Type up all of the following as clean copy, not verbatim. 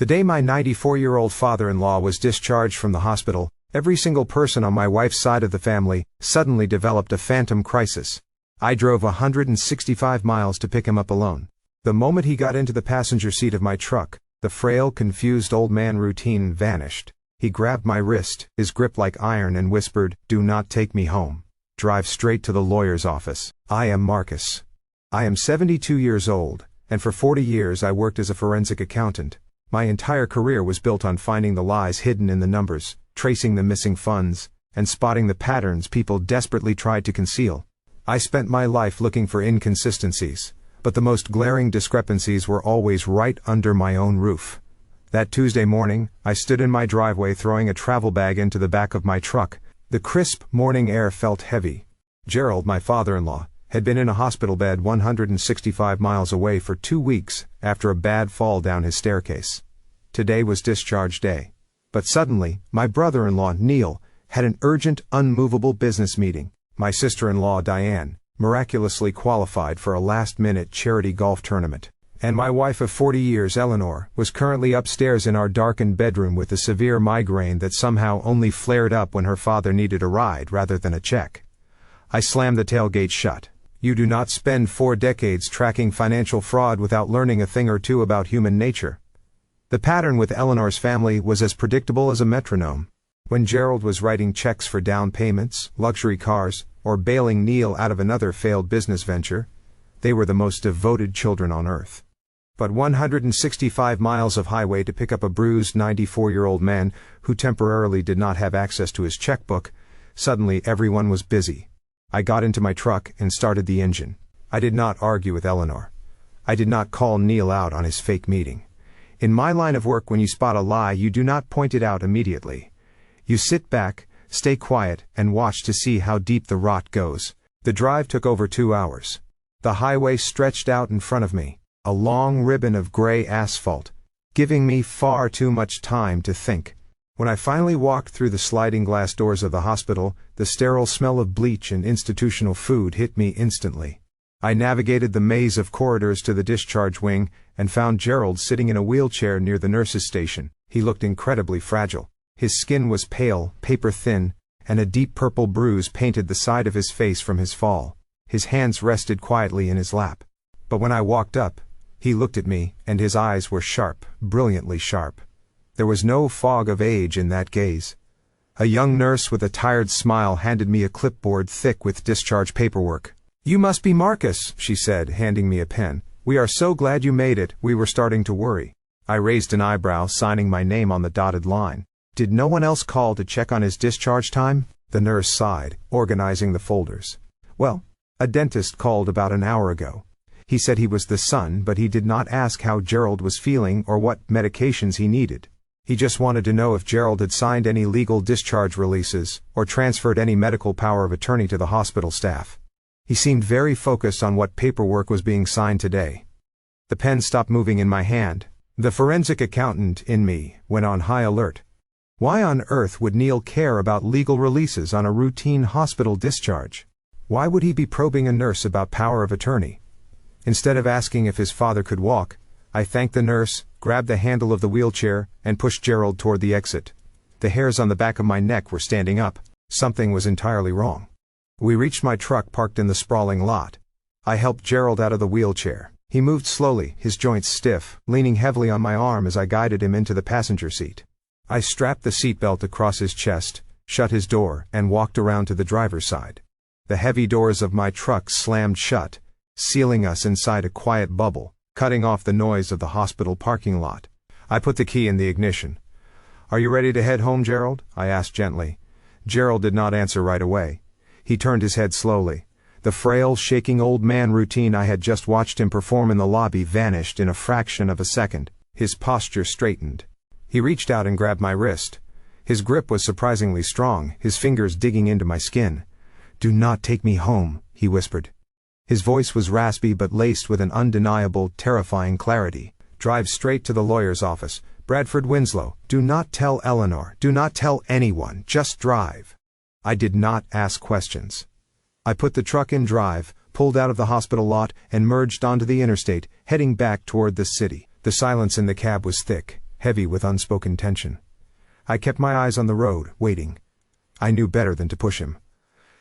The day my 94-year-old father-in-law was discharged from the hospital, every single person on my wife's side of the family suddenly developed a phantom crisis. I drove 165 miles to pick him up alone. The moment he got into the passenger seat of my truck, the frail, confused old man routine vanished. He grabbed my wrist, his grip like iron, and whispered, "Do not take me home. Drive straight to the lawyer's office. I am Marcus. I am 72 years old, and for 40 years I worked as a forensic accountant. My entire career was built on finding the lies hidden in the numbers, tracing the missing funds, and spotting the patterns people desperately tried to conceal. I spent my life looking for inconsistencies, but the most glaring discrepancies were always right under my own roof. That Tuesday morning, I stood in my driveway throwing a travel bag into the back of my truck. The crisp morning air felt heavy. Gerald, my father-in-law, had been in a hospital bed 165 miles away for 2 weeks after a bad fall down his staircase. Today was discharge day. But suddenly, my brother-in-law, Neil, had an urgent, unmovable business meeting. My sister-in-law, Diane, miraculously qualified for a last-minute charity golf tournament. And my wife of 40 years, Eleanor, was currently upstairs in our darkened bedroom with a severe migraine that somehow only flared up when her father needed a ride rather than a check. I slammed the tailgate shut. You do not spend 4 decades tracking financial fraud without learning a thing or two about human nature. The pattern with Eleanor's family was as predictable as a metronome. When Gerald was writing checks for down payments, luxury cars, or bailing Neil out of another failed business venture, they were the most devoted children on earth. But 165 miles of highway to pick up a bruised 94-year-old man who temporarily did not have access to his checkbook, suddenly everyone was busy. I got into my truck and started the engine. I did not argue with Eleanor. I did not call Neil out on his fake meeting. In my line of work, when you spot a lie, you do not point it out immediately. You sit back, stay quiet, and watch to see how deep the rot goes. The drive took over 2 hours. The highway stretched out in front of me, a long ribbon of gray asphalt, giving me far too much time to think. When I finally walked through the sliding glass doors of the hospital, the sterile smell of bleach and institutional food hit me instantly. I navigated the maze of corridors to the discharge wing and found Gerald sitting in a wheelchair near the nurse's station. He looked incredibly fragile. His skin was pale, paper-thin, and a deep purple bruise painted the side of his face from his fall. His hands rested quietly in his lap. But when I walked up, he looked at me, and his eyes were sharp, brilliantly sharp. There was no fog of age in that gaze. A young nurse with a tired smile handed me a clipboard thick with discharge paperwork. "You must be Marcus," she said, handing me a pen. "We are so glad you made it. We were starting to worry." I raised an eyebrow, signing my name on the dotted line. "Did no one else call to check on his discharge time?" The nurse sighed, organizing the folders. "Well, a dentist called about an hour ago. He said he was the son, but he did not ask how Gerald was feeling or what medications he needed. He just wanted to know if Gerald had signed any legal discharge releases or transferred any medical power of attorney to the hospital staff. He seemed very focused on what paperwork was being signed today." The pen stopped moving in my hand. The forensic accountant in me went on high alert. Why on earth would Neil care about legal releases on a routine hospital discharge? Why would he be probing a nurse about power of attorney? Instead of asking if his father could walk, I thanked the nurse, grabbed the handle of the wheelchair, and pushed Gerald toward the exit. The hairs on the back of my neck were standing up. Something was entirely wrong. We reached my truck parked in the sprawling lot. I helped Gerald out of the wheelchair. He moved slowly, his joints stiff, leaning heavily on my arm as I guided him into the passenger seat. I strapped the seatbelt across his chest, shut his door, and walked around to the driver's side. The heavy doors of my truck slammed shut, sealing us inside a quiet bubble, cutting off the noise of the hospital parking lot. I put the key in the ignition. "Are you ready to head home, Gerald?" I asked gently. Gerald did not answer right away. He turned his head slowly. The frail, shaking old man routine I had just watched him perform in the lobby vanished in a fraction of a second. His posture straightened. He reached out and grabbed my wrist. His grip was surprisingly strong, his fingers digging into my skin. "Do not take me home," he whispered. His voice was raspy but laced with an undeniable, terrifying clarity. "Drive straight to the lawyer's office. Bradford Winslow. Do not tell Eleanor. Do not tell anyone. Just drive." I did not ask questions. I put the truck in drive, pulled out of the hospital lot, and merged onto the interstate, heading back toward the city. The silence in the cab was thick, heavy with unspoken tension. I kept my eyes on the road, waiting. I knew better than to push him.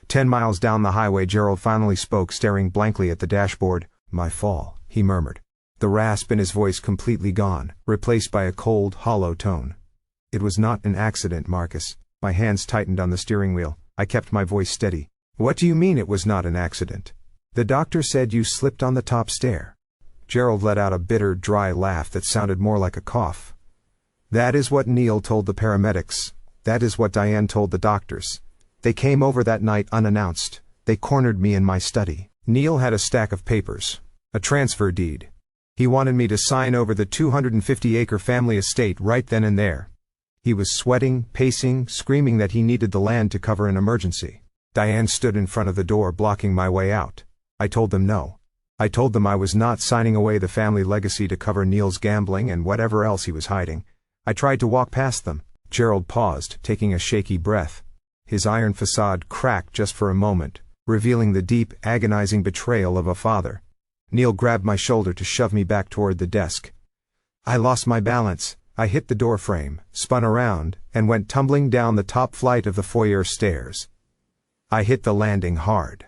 10 miles down the highway, Gerald finally spoke, staring blankly at the dashboard. "My fall," he murmured. The rasp in his voice completely gone, replaced by a cold, hollow tone. "It was not an accident, Marcus." My hands tightened on the steering wheel. I kept my voice steady. "What do you mean it was not an accident?" "The doctor said you slipped on the top stair." Gerald let out a bitter, dry laugh that sounded more like a cough. "That is what Neil told the paramedics. That is what Diane told the doctors. They came over that night unannounced. They cornered me in my study." Neil had a stack of papers. A transfer deed. He wanted me to sign over the 250-acre family estate right then and there. He was sweating, pacing, screaming that he needed the land to cover an emergency. Diane stood in front of the door, blocking my way out. I told them no. I told them I was not signing away the family legacy to cover Neil's gambling and whatever else he was hiding. I tried to walk past them. Gerald paused, taking a shaky breath. His iron facade cracked just for a moment, revealing the deep, agonizing betrayal of a father. Neil grabbed my shoulder to shove me back toward the desk. I lost my balance. I hit the door frame, spun around, and went tumbling down the top flight of the foyer stairs. I hit the landing hard.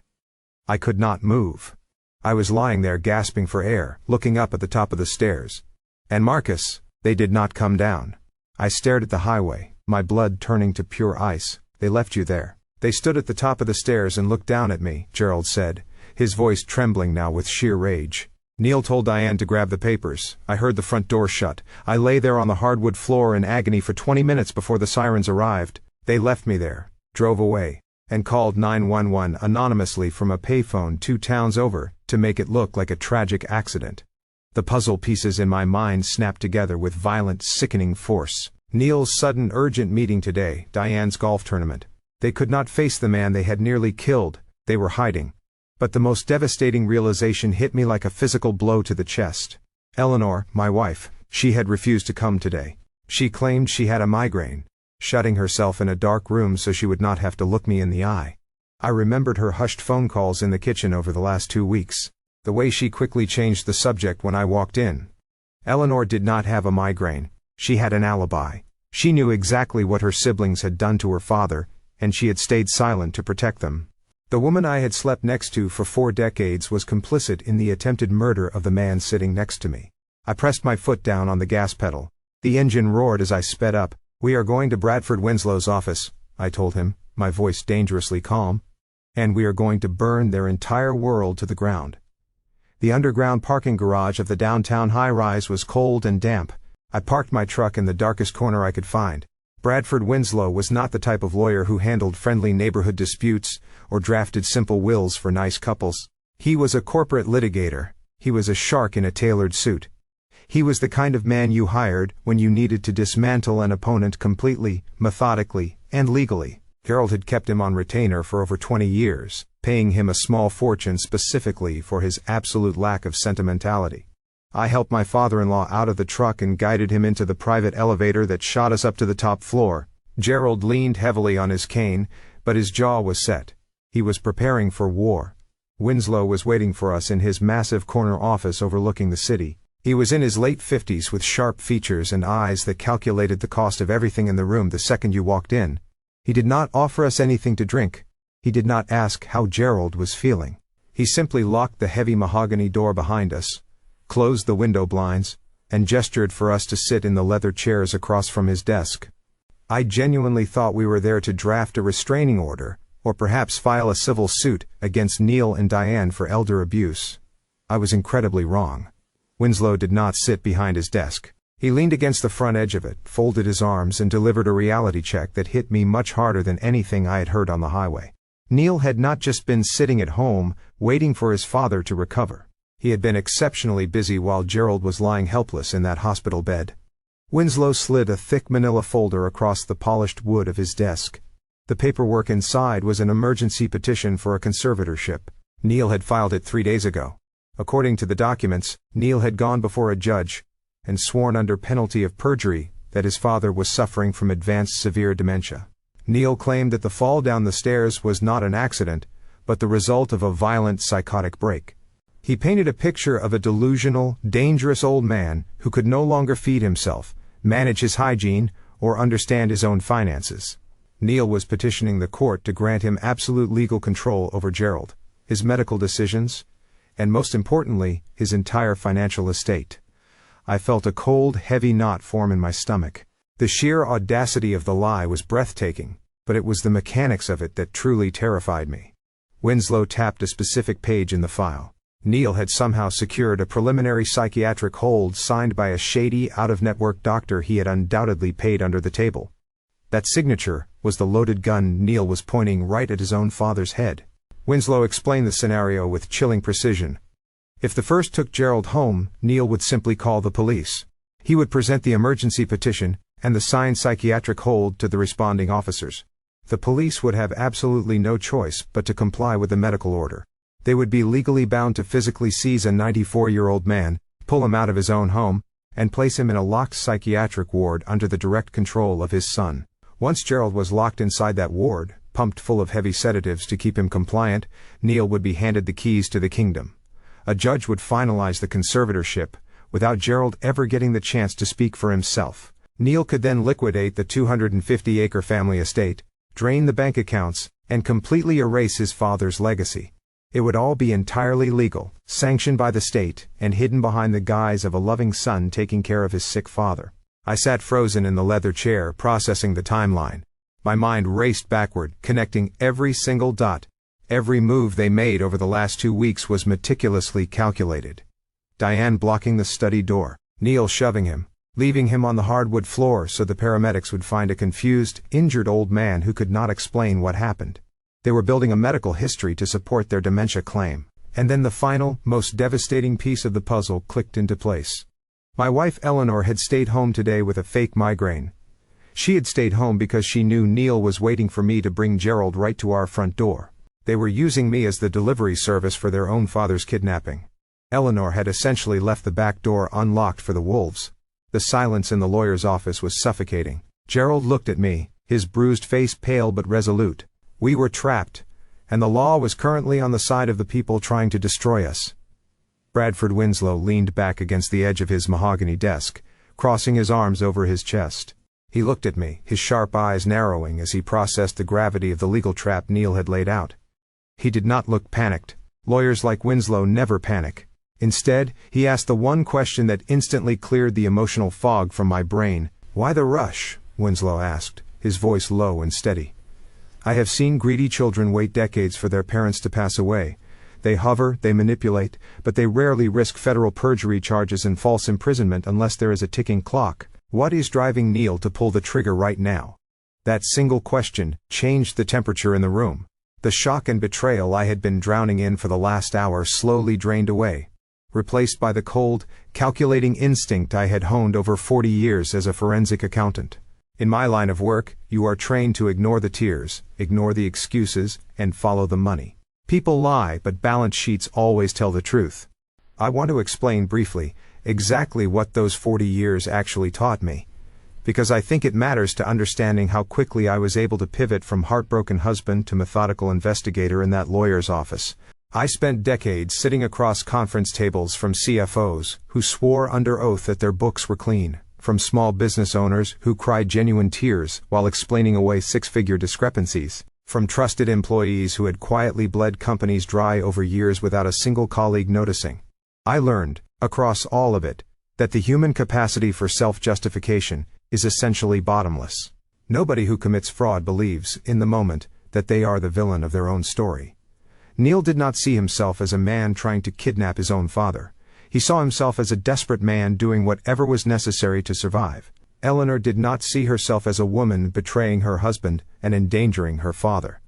I could not move. I was lying there gasping for air, looking up at the top of the stairs. And Marcus, they did not come down. I stared at the highway, my blood turning to pure ice. "They left you there." "They stood at the top of the stairs and looked down at me," Gerald said, his voice trembling now with sheer rage. "Neil told Diane to grab the papers. I heard the front door shut. I lay there on the hardwood floor in agony for 20 minutes before the sirens arrived. They left me there, drove away, and called 911 anonymously from a payphone 2 towns over to make it look like a tragic accident." The puzzle pieces in my mind snapped together with violent, sickening force. Neil's sudden, urgent meeting today, Diane's golf tournament. They could not face the man they had nearly killed. They were hiding. But the most devastating realization hit me like a physical blow to the chest. Eleanor, my wife, she had refused to come today. She claimed she had a migraine, shutting herself in a dark room so she would not have to look me in the eye. I remembered her hushed phone calls in the kitchen over the last 2 weeks. The way she quickly changed the subject when I walked in. Eleanor did not have a migraine. She had an alibi. She knew exactly what her siblings had done to her father, and she had stayed silent to protect them. The woman I had slept next to for 4 decades was complicit in the attempted murder of the man sitting next to me. I pressed my foot down on the gas pedal. The engine roared as I sped up. "We are going to Bradford Winslow's office," I told him, my voice dangerously calm. "And we are going to burn their entire world to the ground." The underground parking garage of the downtown high-rise was cold and damp. I parked my truck in the darkest corner I could find. Bradford Winslow was not the type of lawyer who handled friendly neighborhood disputes or drafted simple wills for nice couples. He was a corporate litigator. He was a shark in a tailored suit. He was the kind of man you hired when you needed to dismantle an opponent completely, methodically, and legally. Gerald had kept him on retainer for over 20 years, paying him a small fortune specifically for his absolute lack of sentimentality. I helped my father-in-law out of the truck and guided him into the private elevator that shot us up to the top floor. Gerald leaned heavily on his cane, but his jaw was set. He was preparing for war. Winslow was waiting for us in his massive corner office overlooking the city. He was in his late 50s with sharp features and eyes that calculated the cost of everything in the room the second you walked in. He did not offer us anything to drink. He did not ask how Gerald was feeling. He simply locked the heavy mahogany door behind us, closed the window blinds, and gestured for us to sit in the leather chairs across from his desk. I genuinely thought we were there to draft a restraining order, or perhaps file a civil suit against Neil and Diane for elder abuse. I was incredibly wrong. Winslow did not sit behind his desk. He leaned against the front edge of it, folded his arms, and delivered a reality check that hit me much harder than anything I had heard on the highway. Neil had not just been sitting at home, waiting for his father to recover. He had been exceptionally busy while Gerald was lying helpless in that hospital bed. Winslow slid a thick manila folder across the polished wood of his desk. The paperwork inside was an emergency petition for a conservatorship. Neil had filed it 3 days ago. According to the documents, Neil had gone before a judge and sworn under penalty of perjury that his father was suffering from advanced severe dementia. Neil claimed that the fall down the stairs was not an accident, but the result of a violent psychotic break. He painted a picture of a delusional, dangerous old man who could no longer feed himself, manage his hygiene, or understand his own finances. Neil was petitioning the court to grant him absolute legal control over Gerald, his medical decisions, and most importantly, his entire financial estate. I felt a cold, heavy knot form in my stomach. The sheer audacity of the lie was breathtaking, but it was the mechanics of it that truly terrified me. Winslow tapped a specific page in the file. Neil had somehow secured a preliminary psychiatric hold signed by a shady, out-of-network doctor he had undoubtedly paid under the table. That signature was the loaded gun Neil was pointing right at his own father's head. Winslow explained the scenario with chilling precision. If the first took Gerald home, Neil would simply call the police. He would present the emergency petition and the signed psychiatric hold to the responding officers. The police would have absolutely no choice but to comply with the medical order. They would be legally bound to physically seize a 94-year-old man, pull him out of his own home, and place him in a locked psychiatric ward under the direct control of his son. Once Gerald was locked inside that ward, pumped full of heavy sedatives to keep him compliant, Neil would be handed the keys to the kingdom. A judge would finalize the conservatorship, without Gerald ever getting the chance to speak for himself. Neil could then liquidate the 250-acre family estate, drain the bank accounts, and completely erase his father's legacy. It would all be entirely legal, sanctioned by the state, and hidden behind the guise of a loving son taking care of his sick father. I sat frozen in the leather chair, processing the timeline. My mind raced backward, connecting every single dot. Every move they made over the last 2 weeks was meticulously calculated. Diane blocking the study door, Neil shoving him, leaving him on the hardwood floor so the paramedics would find a confused, injured old man who could not explain what happened. They were building a medical history to support their dementia claim. And then the final, most devastating piece of the puzzle clicked into place. My wife Eleanor had stayed home today with a fake migraine. She had stayed home because she knew Neil was waiting for me to bring Gerald right to our front door. They were using me as the delivery service for their own father's kidnapping. Eleanor had essentially left the back door unlocked for the wolves. The silence in the lawyer's office was suffocating. Gerald looked at me, his bruised face pale but resolute. We were trapped, and the law was currently on the side of the people trying to destroy us. Bradford Winslow leaned back against the edge of his mahogany desk, crossing his arms over his chest. He looked at me, his sharp eyes narrowing as he processed the gravity of the legal trap Neil had laid out. He did not look panicked. Lawyers like Winslow never panic. Instead, he asked the one question that instantly cleared the emotional fog from my brain. "Why the rush?" Winslow asked, his voice low and steady. "I have seen greedy children wait decades for their parents to pass away. They hover, they manipulate, but they rarely risk federal perjury charges and false imprisonment unless there is a ticking clock. What is driving Neil to pull the trigger right now?" That single question changed the temperature in the room. The shock and betrayal I had been drowning in for the last hour slowly drained away, replaced by the cold, calculating instinct I had honed over 40 years as a forensic accountant. In my line of work, you are trained to ignore the tears, ignore the excuses, and follow the money. People lie, but balance sheets always tell the truth. I want to explain briefly exactly what those 40 years actually taught me, because I think it matters to understanding how quickly I was able to pivot from heartbroken husband to methodical investigator in that lawyer's office. I spent decades sitting across conference tables from CFOs who swore under oath that their books were clean, from small business owners who cried genuine tears while explaining away six-figure discrepancies, from trusted employees who had quietly bled companies dry over years without a single colleague noticing. I learned, across all of it, that the human capacity for self-justification is essentially bottomless. Nobody who commits fraud believes, in the moment, that they are the villain of their own story. Neil did not see himself as a man trying to kidnap his own father. He saw himself as a desperate man doing whatever was necessary to survive. Eleanor did not see herself as a woman betraying her husband and endangering her father.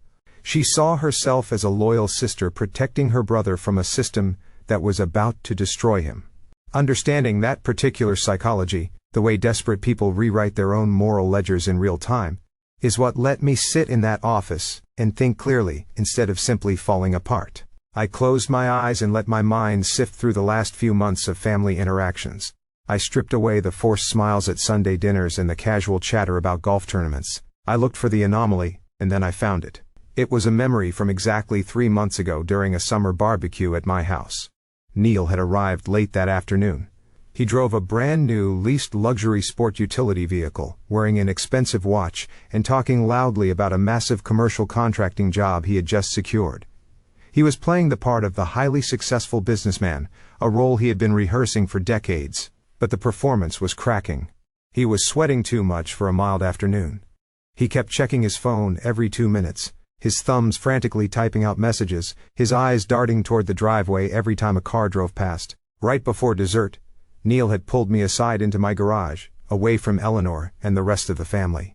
She saw herself as a loyal sister protecting her brother from a system that was about to destroy him. Understanding that particular psychology, the way desperate people rewrite their own moral ledgers in real time, is what let me sit in that office and think clearly instead of simply falling apart. I closed my eyes and let my mind sift through the last few months of family interactions. I stripped away the forced smiles at Sunday dinners and the casual chatter about golf tournaments. I looked for the anomaly, and then I found it. It was a memory from exactly 3 months ago during a summer barbecue at my house. Neil had arrived late that afternoon. He drove a brand new leased luxury sport utility vehicle, wearing an expensive watch, and talking loudly about a massive commercial contracting job he had just secured. He was playing the part of the highly successful businessman, a role he had been rehearsing for decades, but the performance was cracking. He was sweating too much for a mild afternoon. He kept checking his phone every 2 minutes, his thumbs frantically typing out messages, his eyes darting toward the driveway every time a car drove past. Right before dessert, Neil had pulled me aside into my garage, away from Eleanor and the rest of the family.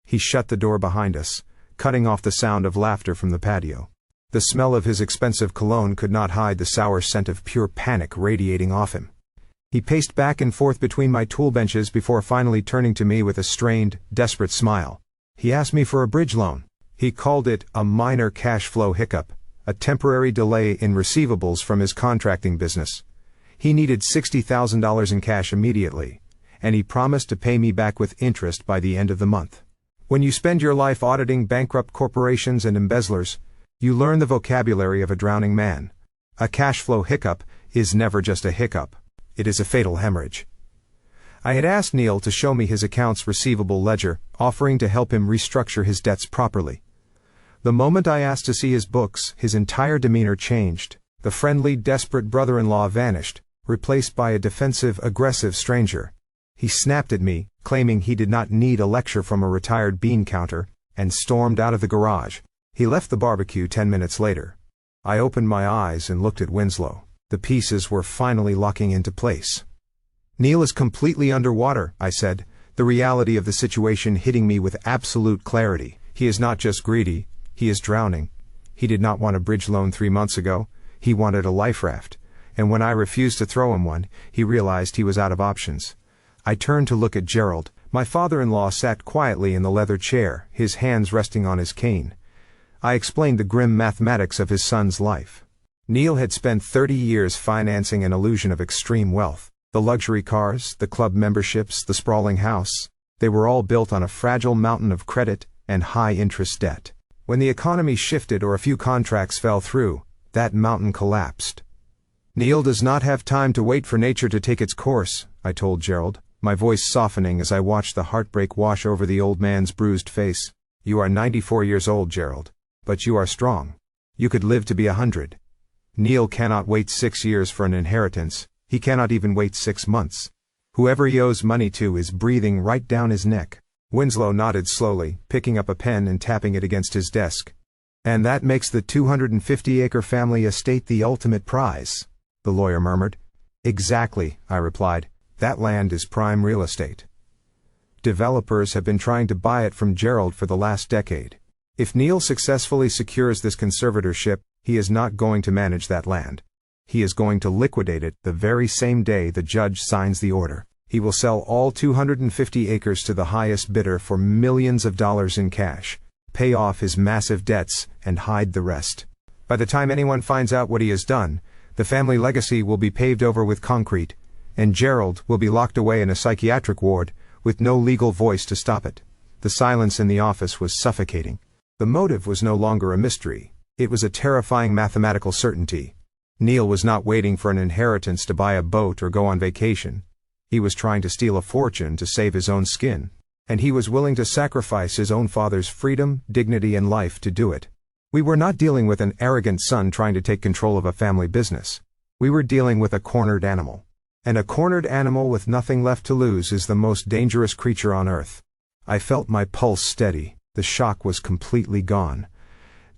He shut the door behind us, cutting off the sound of laughter from the patio. The smell of his expensive cologne could not hide the sour scent of pure panic radiating off him. He paced back and forth between my tool benches before finally turning to me with a strained, desperate smile. He asked me for a bridge loan. He called it a minor cash flow hiccup, a temporary delay in receivables from his contracting business. He needed $60,000 in cash immediately, and he promised to pay me back with interest by the end of the month. When you spend your life auditing bankrupt corporations and embezzlers, you learn the vocabulary of a drowning man. A cash flow hiccup is never just a hiccup. It is a fatal hemorrhage. I had asked Neil to show me his accounts receivable ledger, offering to help him restructure his debts properly. The moment I asked to see his books, his entire demeanor changed. The friendly, desperate brother-in-law vanished, replaced by a defensive, aggressive stranger. He snapped at me, claiming he did not need a lecture from a retired bean counter, and stormed out of the garage. He left the barbecue 10 minutes later. I opened my eyes and looked at Winslow. The pieces were finally locking into place. Neil is completely underwater, I said, the reality of the situation hitting me with absolute clarity. He is not just greedy, he is drowning. He did not want a bridge loan 3 months ago. He wanted a life raft, and when I refused to throw him one, he realized he was out of options. I turned to look at Gerald. My father-in-law sat quietly in the leather chair, his hands resting on his cane. I explained the grim mathematics of his son's life. Neil had spent 30 years financing an illusion of extreme wealth. The luxury cars, the club memberships, the sprawling house, they were all built on a fragile mountain of credit and high-interest debt. When the economy shifted or a few contracts fell through, that mountain collapsed. Neil does not have time to wait for nature to take its course, I told Gerald, my voice softening as I watched the heartbreak wash over the old man's bruised face. You are 94 years old, Gerald, but you are strong. You could live to be 100. Neil cannot wait 6 years for an inheritance. He cannot even wait 6 months. Whoever he owes money to is breathing right down his neck. Winslow nodded slowly, picking up a pen and tapping it against his desk. And that makes the 250-acre family estate the ultimate prize, the lawyer murmured. Exactly, I replied. That land is prime real estate. Developers have been trying to buy it from Gerald for the last decade. If Neil successfully secures this conservatorship, he is not going to manage that land. He is going to liquidate it the very same day the judge signs the order. He will sell all 250 acres to the highest bidder for millions of dollars in cash, pay off his massive debts, and hide the rest. By the time anyone finds out what he has done, the family legacy will be paved over with concrete, and Gerald will be locked away in a psychiatric ward, with no legal voice to stop it. The silence in the office was suffocating. The motive was no longer a mystery. It was a terrifying mathematical certainty. Neil was not waiting for an inheritance to buy a boat or go on vacation. He was trying to steal a fortune to save his own skin. And he was willing to sacrifice his own father's freedom, dignity, and life to do it. We were not dealing with an arrogant son trying to take control of a family business. We were dealing with a cornered animal. And a cornered animal with nothing left to lose is the most dangerous creature on earth. I felt my pulse steady. The shock was completely gone.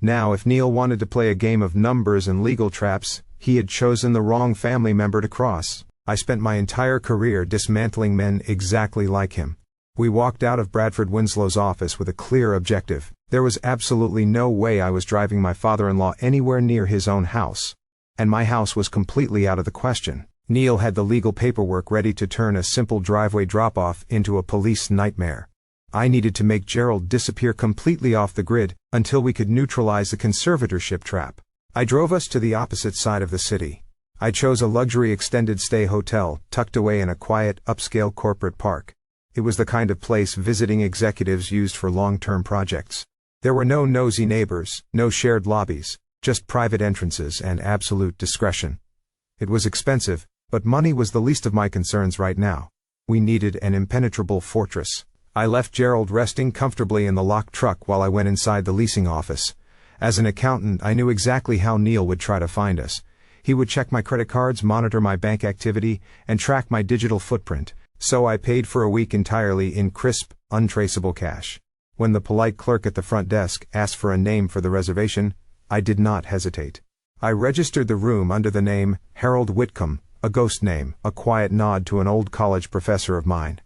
Now, if Neil wanted to play a game of numbers and legal traps, he had chosen the wrong family member to cross. I spent my entire career dismantling men exactly like him. We walked out of Bradford Winslow's office with a clear objective. There was absolutely no way I was driving my father-in-law anywhere near his own house. And my house was completely out of the question. Neil had the legal paperwork ready to turn a simple driveway drop-off into a police nightmare. I needed to make Gerald disappear completely off the grid until we could neutralize the conservatorship trap. I drove us to the opposite side of the city. I chose a luxury extended-stay hotel tucked away in a quiet, upscale corporate park. It was the kind of place visiting executives used for long-term projects. There were no nosy neighbors, no shared lobbies, just private entrances and absolute discretion. It was expensive, But money was the least of my concerns right now. We needed an impenetrable fortress. I left Gerald resting comfortably in the locked truck while I went inside the leasing office. As an accountant, I knew exactly how Neil would try to find us. He would check my credit cards, monitor my bank activity, and track my digital footprint, so I paid for a week entirely in crisp, untraceable cash. When the polite clerk at the front desk asked for a name for the reservation, I did not hesitate. I registered the room under the name Harold Whitcomb, a ghost name, a quiet nod to an old college professor of mine.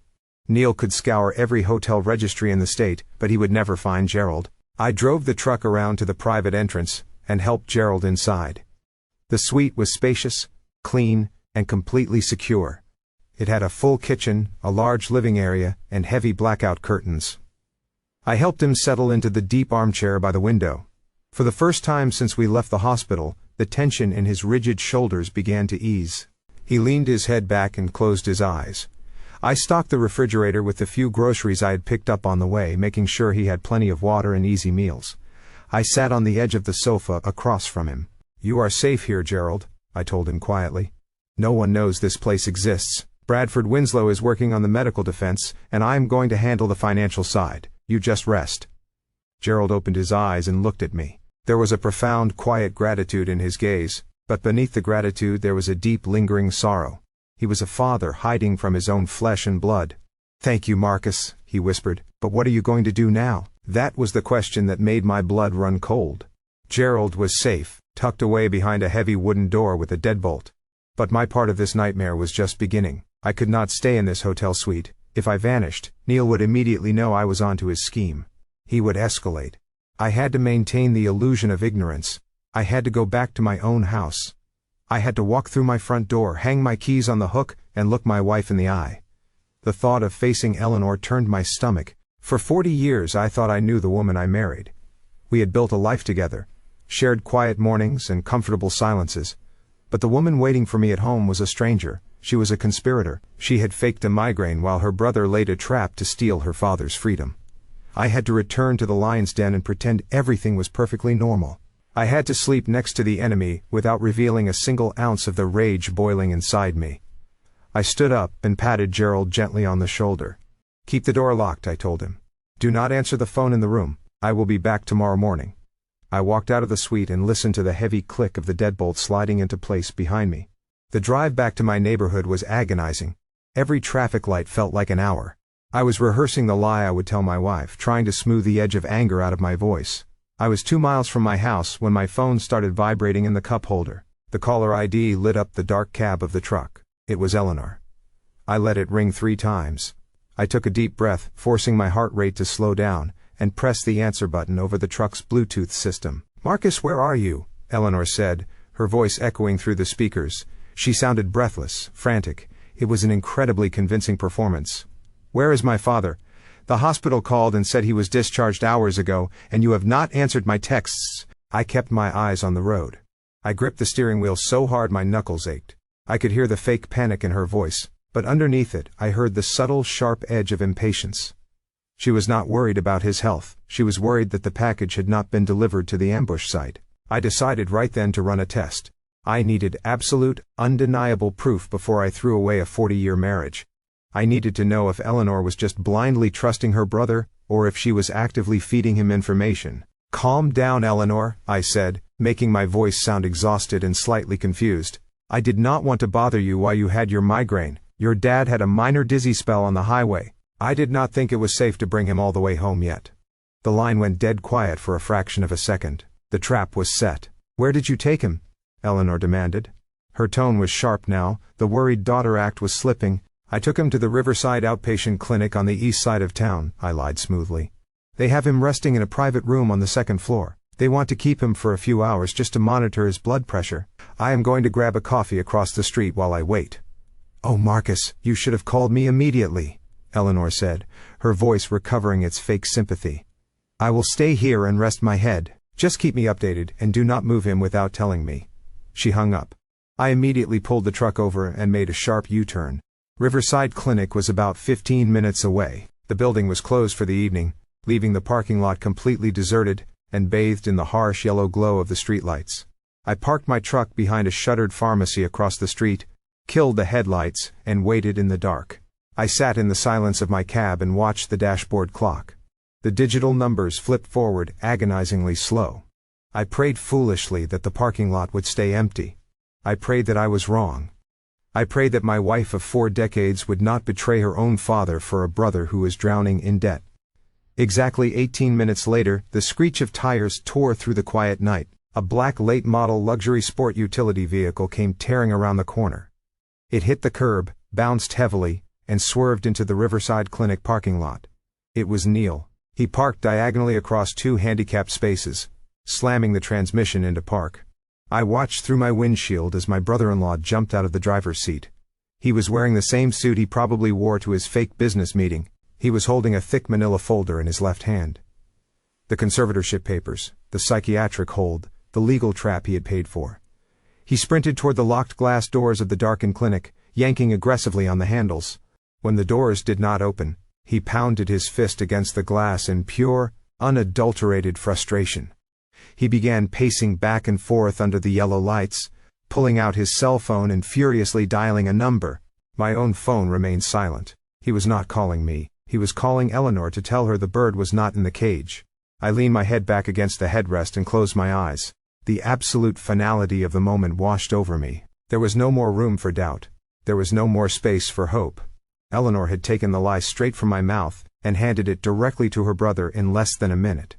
Neil could scour every hotel registry in the state, but he would never find Gerald. I drove the truck around to the private entrance and helped Gerald inside. The suite was spacious, clean, and completely secure. It had a full kitchen, a large living area, and heavy blackout curtains. I helped him settle into the deep armchair by the window. For the first time since we left the hospital, the tension in his rigid shoulders began to ease. He leaned his head back and closed his eyes. I stocked the refrigerator with the few groceries I had picked up on the way, making sure he had plenty of water and easy meals. I sat on the edge of the sofa across from him. "You are safe here, Gerald," I told him quietly. "No one knows this place exists. Bradford Winslow is working on the medical defense, and I am going to handle the financial side. You just rest." Gerald opened his eyes and looked at me. There was a profound, quiet gratitude in his gaze, but beneath the gratitude there was a deep, lingering sorrow. He was a father hiding from his own flesh and blood. "Thank you, Marcus," he whispered, "but what are you going to do now?" That was the question that made my blood run cold. Gerald was safe, tucked away behind a heavy wooden door with a deadbolt. But my part of this nightmare was just beginning. I could not stay in this hotel suite. If I vanished, Neil would immediately know I was onto his scheme. He would escalate. I had to maintain the illusion of ignorance. I had to go back to my own house. I had to walk through my front door, hang my keys on the hook, and look my wife in the eye. The thought of facing Eleanor turned my stomach. For 40 years I thought I knew the woman I married. We had built a life together, shared quiet mornings and comfortable silences. But the woman waiting for me at home was a stranger. She was a conspirator. She had faked a migraine while her brother laid a trap to steal her father's freedom. I had to return to the lion's den and pretend everything was perfectly normal. I had to sleep next to the enemy without revealing a single ounce of the rage boiling inside me. I stood up and patted Gerald gently on the shoulder. "Keep the door locked," I told him. "Do not answer the phone in the room. I will be back tomorrow morning." I walked out of the suite and listened to the heavy click of the deadbolt sliding into place behind me. The drive back to my neighborhood was agonizing. Every traffic light felt like an hour. I was rehearsing the lie I would tell my wife, trying to smooth the edge of anger out of my voice. I was 2 miles from my house when my phone started vibrating in the cup holder. The caller ID lit up the dark cab of the truck. It was Eleanor. I let it ring 3 times. I took a deep breath, forcing my heart rate to slow down, and pressed the answer button over the truck's Bluetooth system. "Marcus, where are you?" Eleanor said, her voice echoing through the speakers. She sounded breathless, frantic. It was an incredibly convincing performance. "Where is my father? The hospital called and said he was discharged hours ago, and you have not answered my texts." I kept my eyes on the road. I gripped the steering wheel so hard my knuckles ached. I could hear the fake panic in her voice, but underneath it I heard the subtle, sharp edge of impatience. She was not worried about his health. She was worried that the package had not been delivered to the ambush site. I decided right then to run a test. I needed absolute, undeniable proof before I threw away a 40-year marriage. I needed to know if Eleanor was just blindly trusting her brother, or if she was actively feeding him information. "Calm down, Eleanor," I said, making my voice sound exhausted and slightly confused. "I did not want to bother you while you had your migraine. Your dad had a minor dizzy spell on the highway. I did not think it was safe to bring him all the way home yet." The line went dead quiet for a fraction of a second. The trap was set. "Where did you take him?" Eleanor demanded. Her tone was sharp now. The worried daughter act was slipping. "I took him to the Riverside outpatient clinic on the east side of town," I lied smoothly. "They have him resting in a private room on the 2nd floor. They want to keep him for a few hours just to monitor his blood pressure. I am going to grab a coffee across the street while I wait." "Oh, Marcus, you should have called me immediately," Eleanor said, her voice recovering its fake sympathy. "I will stay here and rest my head. Just keep me updated and do not move him without telling me." She hung up. I immediately pulled the truck over and made a sharp U-turn. Riverside Clinic was about 15 minutes away. The building was closed for the evening, leaving the parking lot completely deserted and bathed in the harsh yellow glow of the streetlights. I parked my truck behind a shuttered pharmacy across the street, killed the headlights, and waited in the dark. I sat in the silence of my cab and watched the dashboard clock. The digital numbers flipped forward, agonizingly slow. I prayed foolishly that the parking lot would stay empty. I prayed that I was wrong. I prayed that my wife of 4 decades would not betray her own father for a brother who was drowning in debt. Exactly 18 minutes later, the screech of tires tore through the quiet night. A black late-model luxury sport utility vehicle came tearing around the corner. It hit the curb, bounced heavily, and swerved into the Riverside Clinic parking lot. It was Neil. He parked diagonally across 2 handicapped spaces, slamming the transmission into park. I watched through my windshield as my brother-in-law jumped out of the driver's seat. He was wearing the same suit he probably wore to his fake business meeting. He was holding a thick manila folder in his left hand. The conservatorship papers, the psychiatric hold, the legal trap he had paid for. He sprinted toward the locked glass doors of the darkened clinic, yanking aggressively on the handles. When the doors did not open, he pounded his fist against the glass in pure, unadulterated frustration. He began pacing back and forth under the yellow lights, pulling out his cell phone and furiously dialing a number. My own phone remained silent. He was not calling me. He was calling Eleanor to tell her the bird was not in the cage. I leaned my head back against the headrest and closed my eyes. The absolute finality of the moment washed over me. There was no more room for doubt. There was no more space for hope. Eleanor had taken the lie straight from my mouth and handed it directly to her brother in less than a minute.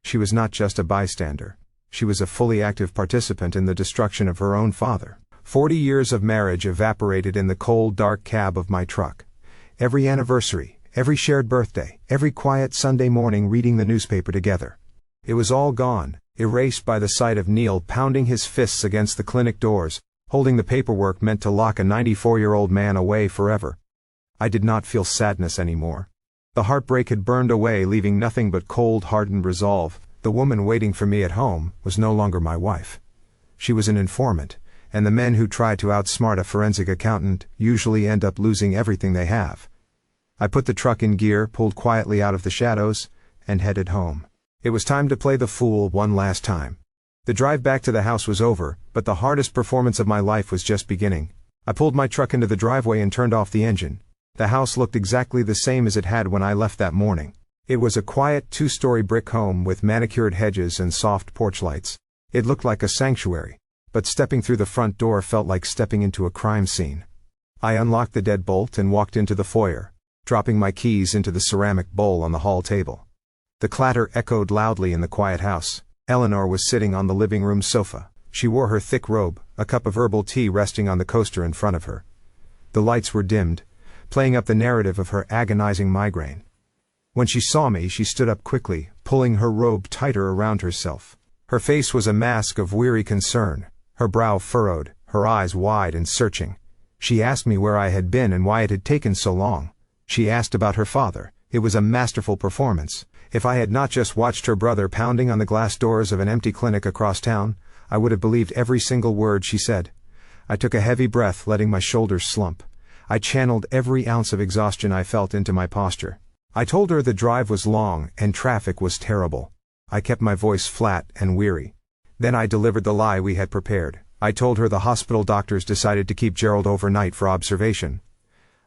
She was not just a bystander. She was a fully active participant in the destruction of her own father. 40 years of marriage evaporated in the cold, dark cab of my truck. Every anniversary, every shared birthday, every quiet Sunday morning reading the newspaper together. It was all gone, erased by the sight of Neil pounding his fists against the clinic doors, holding the paperwork meant to lock a 94-year-old man away forever. I did not feel sadness anymore. The heartbreak had burned away, leaving nothing but cold, hardened resolve. The woman waiting for me at home was no longer my wife. She was an informant, and the men who try to outsmart a forensic accountant usually end up losing everything they have. I put the truck in gear, pulled quietly out of the shadows, and headed home. It was time to play the fool one last time. The drive back to the house was over, but the hardest performance of my life was just beginning. I pulled my truck into the driveway and turned off the engine. The house looked exactly the same as it had when I left that morning. It was a quiet 2-story brick home with manicured hedges and soft porch lights. It looked like a sanctuary, but stepping through the front door felt like stepping into a crime scene. I unlocked the deadbolt and walked into the foyer, dropping my keys into the ceramic bowl on the hall table. The clatter echoed loudly in the quiet house. Eleanor was sitting on the living room sofa. She wore her thick robe, a cup of herbal tea resting on the coaster in front of her. The lights were dimmed, playing up the narrative of her agonizing migraine. When she saw me, she stood up quickly, pulling her robe tighter around herself. Her face was a mask of weary concern, her brow furrowed, her eyes wide and searching. She asked me where I had been and why it had taken so long. She asked about her father. It was a masterful performance. If I had not just watched her brother pounding on the glass doors of an empty clinic across town, I would have believed every single word she said. I took a heavy breath, letting my shoulders slump. I channeled every ounce of exhaustion I felt into my posture. I told her the drive was long and traffic was terrible. I kept my voice flat and weary. Then I delivered the lie we had prepared. I told her the hospital doctors decided to keep Gerald overnight for observation.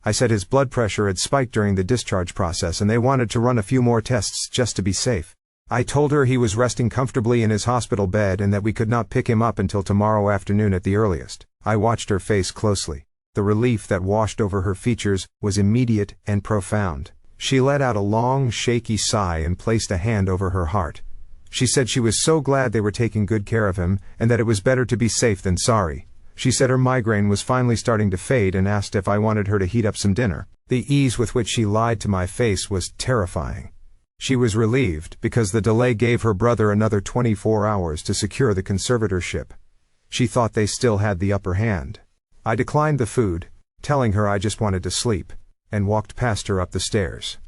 I said his blood pressure had spiked during the discharge process and they wanted to run a few more tests just to be safe. I told her he was resting comfortably in his hospital bed and that we could not pick him up until tomorrow afternoon at the earliest. I watched her face closely. The relief that washed over her features was immediate and profound. She let out a long, shaky sigh and placed a hand over her heart. She said she was so glad they were taking good care of him and that it was better to be safe than sorry. She said her migraine was finally starting to fade and asked if I wanted her to heat up some dinner. The ease with which she lied to my face was terrifying. She was relieved because the delay gave her brother another 24 hours to secure the conservatorship. She thought they still had the upper hand. I declined the food, telling her I just wanted to sleep, and walked past her up the stairs.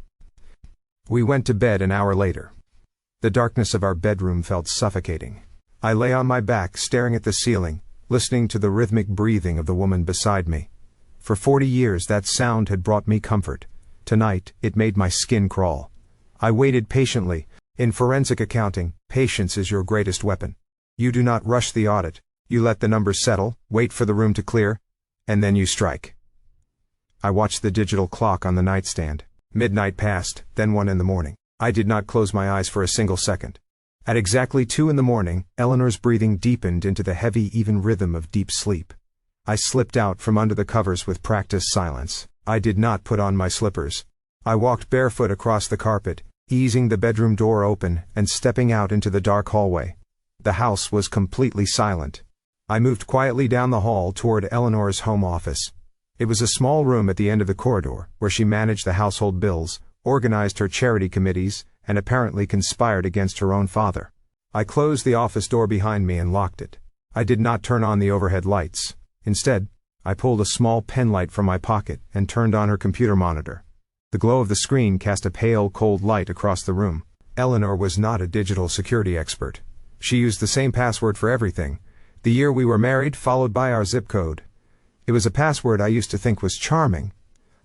We went to bed an hour later. The darkness of our bedroom felt suffocating. I lay on my back, staring at the ceiling, listening to the rhythmic breathing of the woman beside me. For 40 years that sound had brought me comfort. Tonight, it made my skin crawl. I waited patiently. In forensic accounting, patience is your greatest weapon. You do not rush the audit. You let the numbers settle, wait for the room to clear, And then you strike. I watched the digital clock on the nightstand. Midnight passed, then 1 a.m. I did not close my eyes for a single second. At exactly 2 a.m, Eleanor's breathing deepened into the heavy, even rhythm of deep sleep. I slipped out from under the covers with practiced silence. I did not put on my slippers. I walked barefoot across the carpet, easing the bedroom door open and stepping out into the dark hallway. The house was completely silent. I moved quietly down the hall toward Eleanor's home office. It was a small room at the end of the corridor, where she managed the household bills, organized her charity committees, and apparently conspired against her own father. I closed the office door behind me and locked it. I did not turn on the overhead lights. Instead, I pulled a small pen light from my pocket and turned on her computer monitor. The glow of the screen cast a pale, cold light across the room. Eleanor was not a digital security expert. She used the same password for everything. The year we were married, followed by our zip code. It was a password I used to think was charming.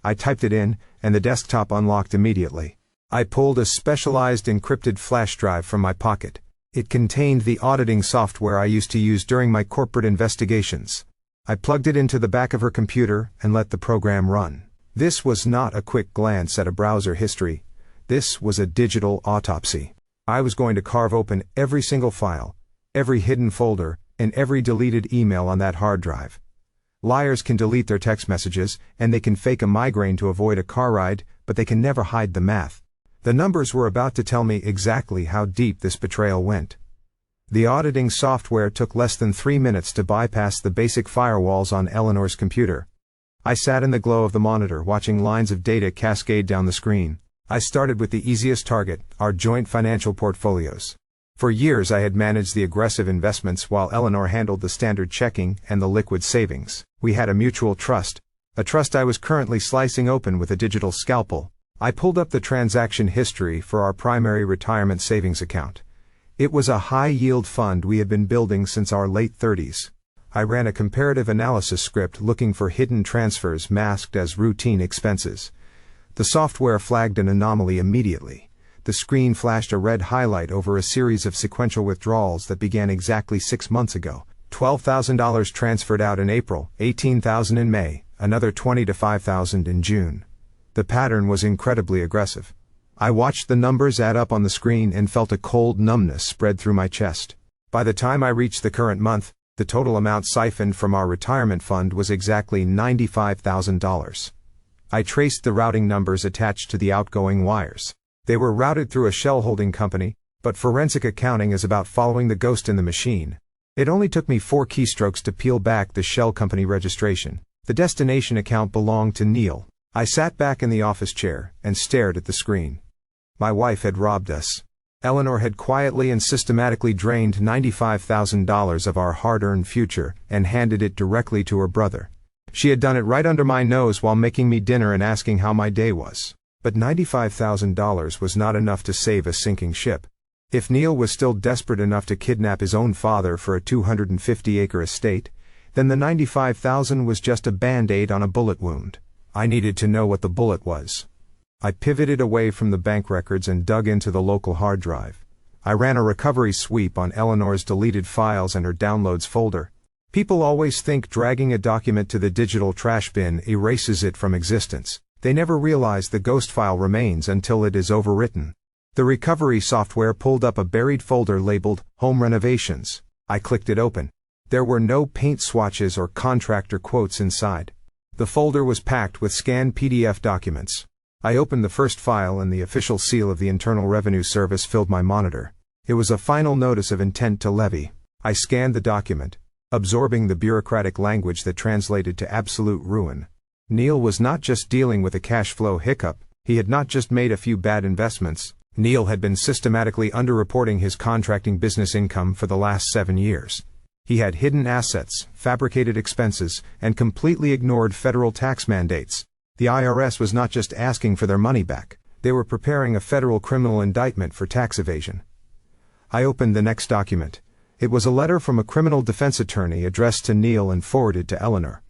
I typed it in, and the desktop unlocked immediately. I pulled a specialized encrypted flash drive from my pocket. It contained the auditing software I used to use during my corporate investigations. I plugged it into the back of her computer and let the program run. This was not a quick glance at a browser history. This was a digital autopsy. I was going to carve open every single file, every hidden folder, and every deleted email on that hard drive. Liars can delete their text messages, and they can fake a migraine to avoid a car ride, but they can never hide the math. The numbers were about to tell me exactly how deep this betrayal went. The auditing software took less than 3 minutes to bypass the basic firewalls on Eleanor's computer. I sat in the glow of the monitor watching lines of data cascade down the screen. I started with the easiest target, our joint financial portfolios. For years I had managed the aggressive investments while Eleanor handled the standard checking and the liquid savings. We had a mutual trust, a trust I was currently slicing open with a digital scalpel. I pulled up the transaction history for our primary retirement savings account. It was a high-yield fund we had been building since our late 30s. I ran a comparative analysis script looking for hidden transfers masked as routine expenses. The software flagged an anomaly immediately. The screen flashed a red highlight over a series of sequential withdrawals that began exactly 6 months ago. $12,000 transferred out in April, $18,000 in May, another $20,000 to $5,000 in June. The pattern was incredibly aggressive. I watched the numbers add up on the screen and felt a cold numbness spread through my chest. By the time I reached the current month, the total amount siphoned from our retirement fund was exactly $95,000. I traced the routing numbers attached to the outgoing wires. They were routed through a shell holding company, but forensic accounting is about following the ghost in the machine. It only took me 4 keystrokes to peel back the shell company registration. The destination account belonged to Neil. I sat back in the office chair and stared at the screen. My wife had robbed us. Eleanor had quietly and systematically drained $95,000 of our hard-earned future and handed it directly to her brother. She had done it right under my nose while making me dinner and asking how my day was. But $95,000 was not enough to save a sinking ship. If Neil was still desperate enough to kidnap his own father for a 250-acre estate, then the $95,000 was just a band-aid on a bullet wound. I needed to know what the bullet was. I pivoted away from the bank records and dug into the local hard drive. I ran a recovery sweep on Eleanor's deleted files and her downloads folder. People always think dragging a document to the digital trash bin erases it from existence. They never realize the ghost file remains until it is overwritten. The recovery software pulled up a buried folder labeled Home Renovations. I clicked it open. There were no paint swatches or contractor quotes inside. The folder was packed with scanned PDF documents. I opened the first file and the official seal of the Internal Revenue Service filled my monitor. It was a final notice of intent to levy. I scanned the document, absorbing the bureaucratic language that translated to absolute ruin. Neil was not just dealing with a cash flow hiccup, he had not just made a few bad investments. Neil had been systematically underreporting his contracting business income for the last 7 years. He had hidden assets, fabricated expenses, and completely ignored federal tax mandates. The IRS was not just asking for their money back, they were preparing a federal criminal indictment for tax evasion. I opened the next document. It was a letter from a criminal defense attorney addressed to Neil and forwarded to Eleanor.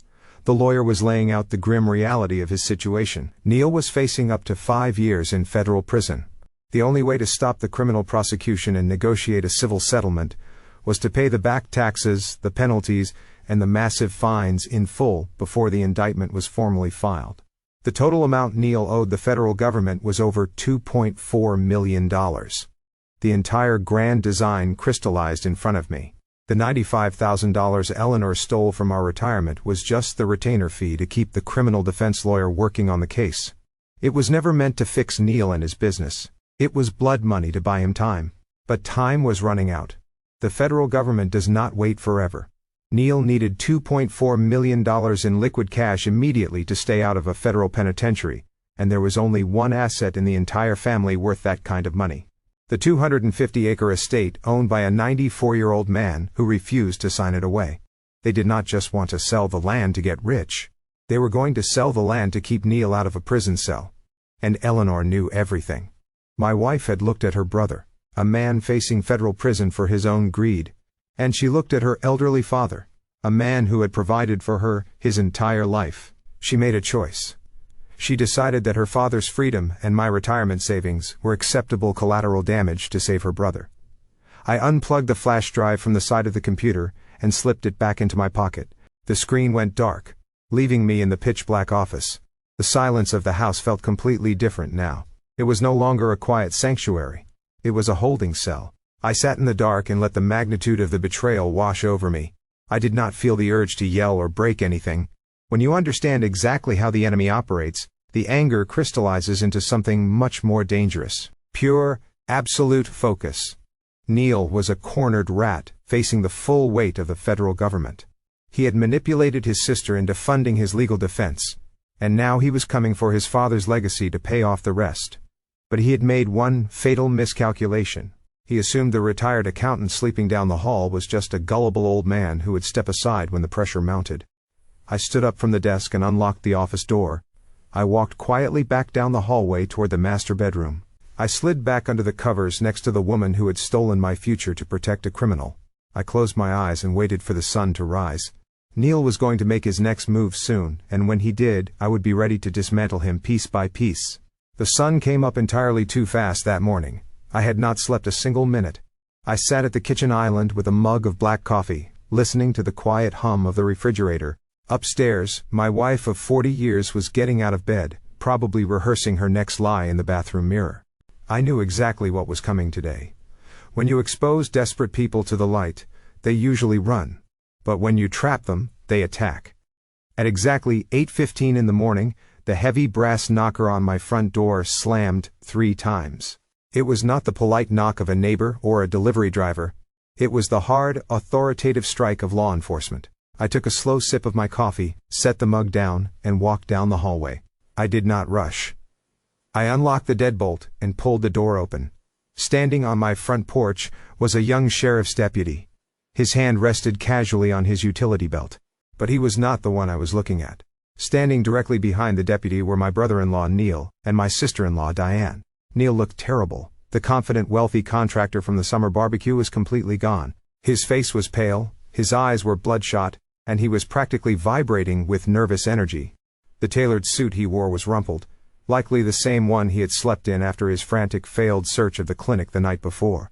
The lawyer was laying out the grim reality of his situation. Neil was facing up to 5 years in federal prison. The only way to stop the criminal prosecution and negotiate a civil settlement was to pay the back taxes, the penalties, and the massive fines in full before the indictment was formally filed. The total amount Neil owed the federal government was over $2.4 million. The entire grand design crystallized in front of me. The $95,000 Eleanor stole from our retirement was just the retainer fee to keep the criminal defense lawyer working on the case. It was never meant to fix Neil and his business. It was blood money to buy him time. But time was running out. The federal government does not wait forever. Neil needed $2.4 million in liquid cash immediately to stay out of a federal penitentiary, and there was only one asset in the entire family worth that kind of money. The 250-acre estate owned by a 94-year-old man who refused to sign it away. They did not just want to sell the land to get rich. They were going to sell the land to keep Neil out of a prison cell. And Eleanor knew everything. My wife had looked at her brother, a man facing federal prison for his own greed, and she looked at her elderly father, a man who had provided for her his entire life. She made a choice. She decided that her father's freedom and my retirement savings were acceptable collateral damage to save her brother. I unplugged the flash drive from the side of the computer and slipped it back into my pocket. The screen went dark, leaving me in the pitch-black office. The silence of the house felt completely different now. It was no longer a quiet sanctuary. It was a holding cell. I sat in the dark and let the magnitude of the betrayal wash over me. I did not feel the urge to yell or break anything. When you understand exactly how the enemy operates, the anger crystallizes into something much more dangerous. Pure, absolute focus. Neil was a cornered rat, facing the full weight of the federal government. He had manipulated his sister into funding his legal defense, and now he was coming for his father's legacy to pay off the rest. But he had made one fatal miscalculation. He assumed the retired accountant sleeping down the hall was just a gullible old man who would step aside when the pressure mounted. I stood up from the desk and unlocked the office door. I walked quietly back down the hallway toward the master bedroom. I slid back under the covers next to the woman who had stolen my future to protect a criminal. I closed my eyes and waited for the sun to rise. Neil was going to make his next move soon, and when he did, I would be ready to dismantle him piece by piece. The sun came up entirely too fast that morning. I had not slept a single minute. I sat at the kitchen island with a mug of black coffee, listening to the quiet hum of the refrigerator. Upstairs, my wife of 40 years was getting out of bed, probably rehearsing her next lie in the bathroom mirror. I knew exactly what was coming today. When you expose desperate people to the light, they usually run. But when you trap them, they attack. At exactly 8:15 in the morning, the heavy brass knocker on my front door slammed 3 times. It was not the polite knock of a neighbor or a delivery driver. It was the hard, authoritative strike of law enforcement. I took a slow sip of my coffee, set the mug down, and walked down the hallway. I did not rush. I unlocked the deadbolt and pulled the door open. Standing on my front porch was a young sheriff's deputy. His hand rested casually on his utility belt. But he was not the one I was looking at. Standing directly behind the deputy were my brother-in-law Neil and my sister-in-law Diane. Neil looked terrible. The confident, wealthy contractor from the summer barbecue was completely gone. His face was pale, his eyes were bloodshot, and he was practically vibrating with nervous energy. The tailored suit he wore was rumpled, likely the same one he had slept in after his frantic failed search of the clinic the night before.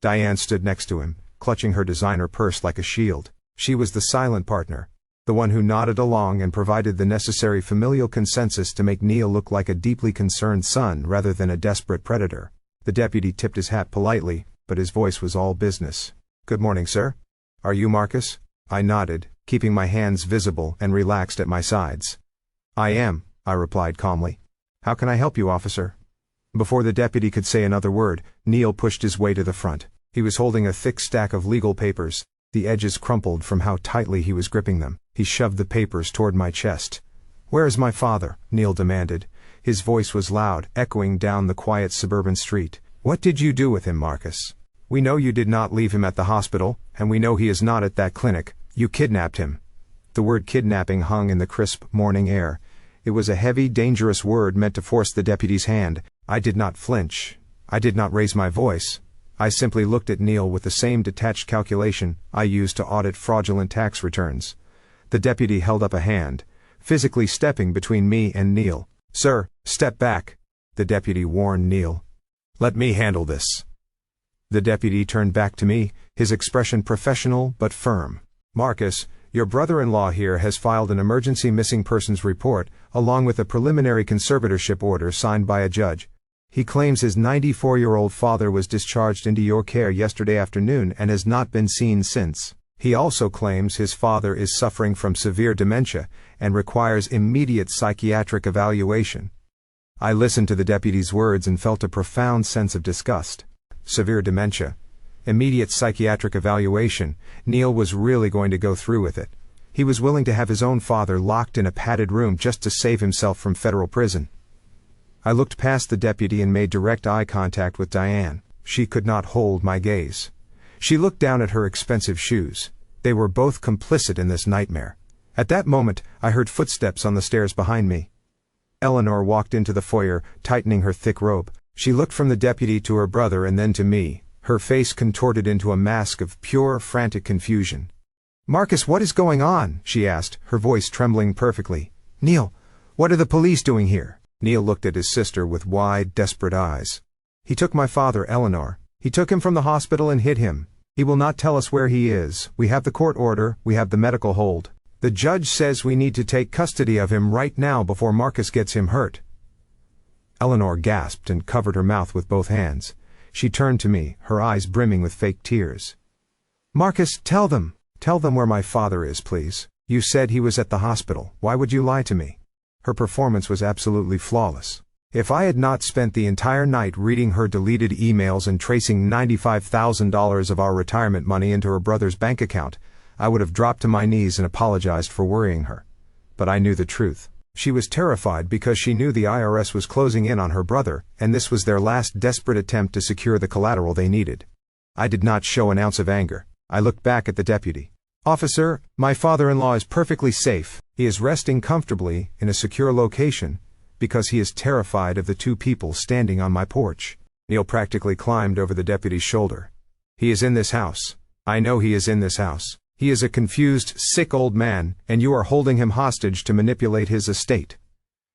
Diane stood next to him, clutching her designer purse like a shield. She was the silent partner, the one who nodded along and provided the necessary familial consensus to make Neil look like a deeply concerned son rather than a desperate predator. The deputy tipped his hat politely, but his voice was all business. "Good morning, sir. Are you Marcus?" I nodded, keeping my hands visible and relaxed at my sides. "I am," I replied calmly. "How can I help you, officer?" Before the deputy could say another word, Neil pushed his way to the front. He was holding a thick stack of legal papers, the edges crumpled from how tightly he was gripping them. He shoved the papers toward my chest. "Where is my father?" Neil demanded. His voice was loud, echoing down the quiet suburban street. "What did you do with him, Marcus? We know you did not leave him at the hospital, and we know he is not at that clinic. You kidnapped him." The word kidnapping hung in the crisp morning air. It was a heavy, dangerous word meant to force the deputy's hand. I did not flinch. I did not raise my voice. I simply looked at Neil with the same detached calculation I used to audit fraudulent tax returns. The deputy held up a hand, physically stepping between me and Neil. "Sir, step back," the deputy warned Neil. "Let me handle this." The deputy turned back to me, his expression professional but firm. "Marcus, Your brother-in-law here has filed an emergency missing persons report, along with a preliminary conservatorship order signed by a judge. He claims his 94-year-old father was discharged into your care yesterday afternoon and has not been seen since. He also claims his father is suffering from severe dementia and requires immediate psychiatric evaluation. I listened to the deputy's words and felt a profound sense of disgust. Severe dementia. Immediate psychiatric evaluation. Neil was really going to go through with it. He was willing to have his own father locked in a padded room just to save himself from federal prison. I looked past the deputy and made direct eye contact with Diane. She could not hold my gaze. She looked down at her expensive shoes. They were both complicit in this nightmare. At that moment, I heard footsteps on the stairs behind me. Eleanor walked into the foyer, tightening her thick robe. She looked from the deputy to her brother and then to me, her face contorted into a mask of pure, frantic confusion. "Marcus, what is going on?" she asked, her voice trembling perfectly. "Neil, what are the police doing here?" Neil looked at his sister with wide, desperate eyes. "He took my father, Eleanor. He took him from the hospital and hid him. He will not tell us where he is. We have the court order, we have the medical hold. The judge says we need to take custody of him right now before Marcus gets him hurt." Eleanor gasped and covered her mouth with both hands. She turned to me, her eyes brimming with fake tears. "Marcus, tell them where my father is, please. You said he was at the hospital. Why would you lie to me?" Her performance was absolutely flawless. If I had not spent the entire night reading her deleted emails and tracing $95,000 of our retirement money into her brother's bank account, I would have dropped to my knees and apologized for worrying her. But I knew the truth. She was terrified because she knew the IRS was closing in on her brother, and this was their last desperate attempt to secure the collateral they needed. I did not show an ounce of anger. I looked back at the deputy. "Officer, my father-in-law is perfectly safe. He is resting comfortably in a secure location because he is terrified of the two people standing on my porch." Neil practically climbed over the deputy's shoulder. "He is in this house. I know he is in this house. He is a confused, sick old man, and you are holding him hostage to manipulate his estate."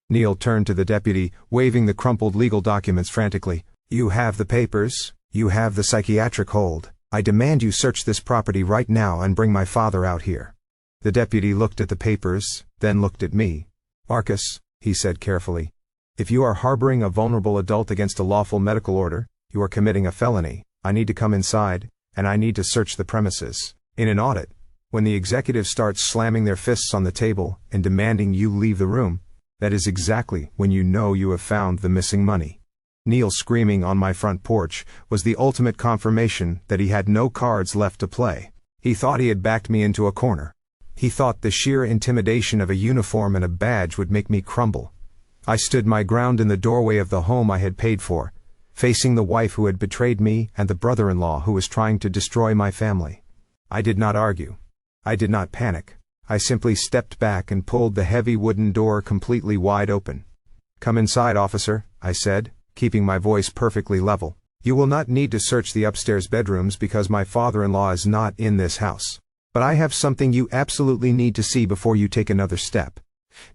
Neil turned to the deputy, waving the crumpled legal documents frantically. "You have the papers. You have the psychiatric hold. I demand you search this property right now and bring my father out here." The deputy looked at the papers, then looked at me. "Marcus," he said carefully, "if you are harboring a vulnerable adult against a lawful medical order, you are committing a felony. I need to come inside, and I need to search the premises. In an audit, when the executive starts slamming their fists on the table and demanding you leave the room, that is exactly when you know you have found the missing money." Neil screaming on my front porch was the ultimate confirmation that he had no cards left to play. He thought he had backed me into a corner. He thought the sheer intimidation of a uniform and a badge would make me crumble. I stood my ground in the doorway of the home I had paid for, facing the wife who had betrayed me and the brother-in-law who was trying to destroy my family. I did not argue. I did not panic. I simply stepped back and pulled the heavy wooden door completely wide open. "Come inside, officer," I said, keeping my voice perfectly level. "You will not need to search the upstairs bedrooms because my father-in-law is not in this house. But I have something you absolutely need to see before you take another step."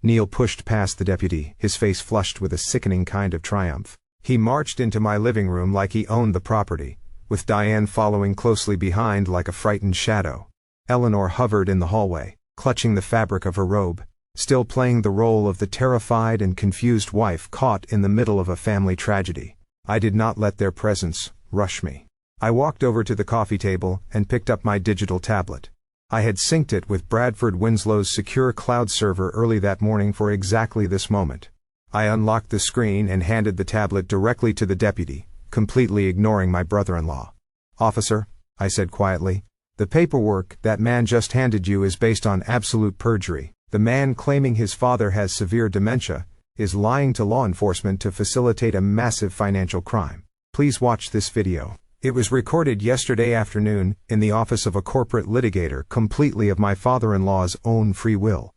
Neil pushed past the deputy, his face flushed with a sickening kind of triumph. He marched into my living room like he owned the property, with Diane following closely behind like a frightened shadow. Eleanor hovered in the hallway, clutching the fabric of her robe, still playing the role of the terrified and confused wife caught in the middle of a family tragedy. I did not let their presence rush me. I walked over to the coffee table and picked up my digital tablet. I had synced it with Bradford Winslow's secure cloud server early that morning for exactly this moment. I unlocked the screen and handed the tablet directly to the deputy, completely ignoring my brother-in-law. "Officer," I said quietly, "the paperwork that man just handed you is based on absolute perjury. The man claiming his father has severe dementia is lying to law enforcement to facilitate a massive financial crime. Please watch this video. It was recorded yesterday afternoon in the office of a corporate litigator, completely of my father-in-law's own free will."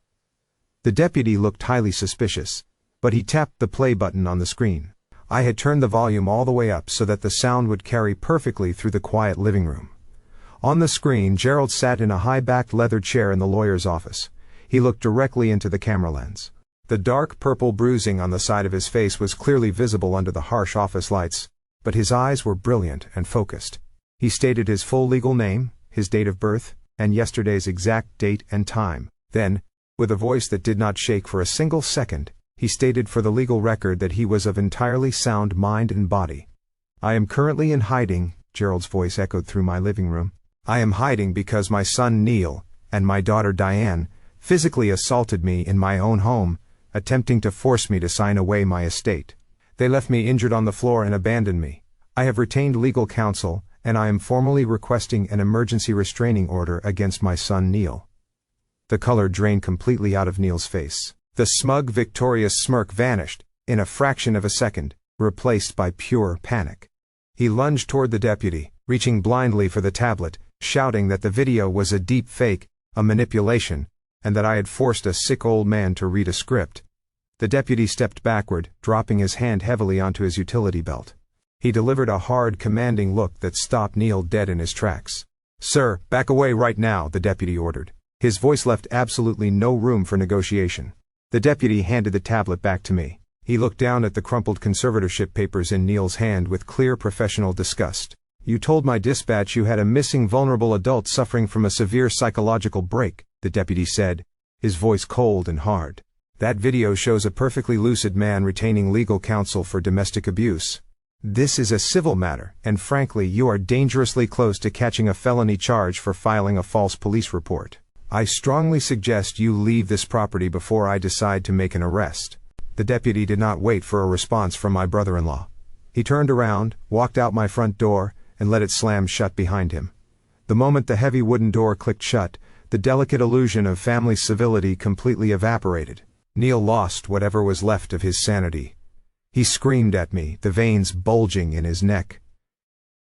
The deputy looked highly suspicious, but he tapped the play button on the screen. I had turned the volume all the way up so that the sound would carry perfectly through the quiet living room. On the screen, Gerald sat in a high-backed leather chair in the lawyer's office. He looked directly into the camera lens. The dark purple bruising on the side of his face was clearly visible under the harsh office lights, but his eyes were brilliant and focused. He stated his full legal name, his date of birth, and yesterday's exact date and time. Then, with a voice that did not shake for a single second, he stated for the legal record that he was of entirely sound mind and body. "I am currently in hiding," Gerald's voice echoed through my living room. "I am hiding because my son Neil, and my daughter Diane, physically assaulted me in my own home, attempting to force me to sign away my estate. They left me injured on the floor and abandoned me. I have retained legal counsel, and I am formally requesting an emergency restraining order against my son Neil." The color drained completely out of Neil's face. The smug, victorious smirk vanished, in a fraction of a second, replaced by pure panic. He lunged toward the deputy, reaching blindly for the tablet, shouting that the video was a deep fake, a manipulation, and that I had forced a sick old man to read a script. The deputy stepped backward, dropping his hand heavily onto his utility belt. He delivered a hard, commanding look that stopped Neil dead in his tracks. "Sir, back away right now," the deputy ordered. His voice left absolutely no room for negotiation. The deputy handed the tablet back to me. He looked down at the crumpled conservatorship papers in Neil's hand with clear professional disgust. "You told my dispatch you had a missing vulnerable adult suffering from a severe psychological break," the deputy said, his voice cold and hard. "That video shows a perfectly lucid man retaining legal counsel for domestic abuse. This is a civil matter, and frankly, you are dangerously close to catching a felony charge for filing a false police report. I strongly suggest you leave this property before I decide to make an arrest." The deputy did not wait for a response from my brother-in-law. He turned around, walked out my front door, and let it slam shut behind him. The moment the heavy wooden door clicked shut, the delicate illusion of family civility completely evaporated. Neil lost whatever was left of his sanity. He screamed at me, the veins bulging in his neck.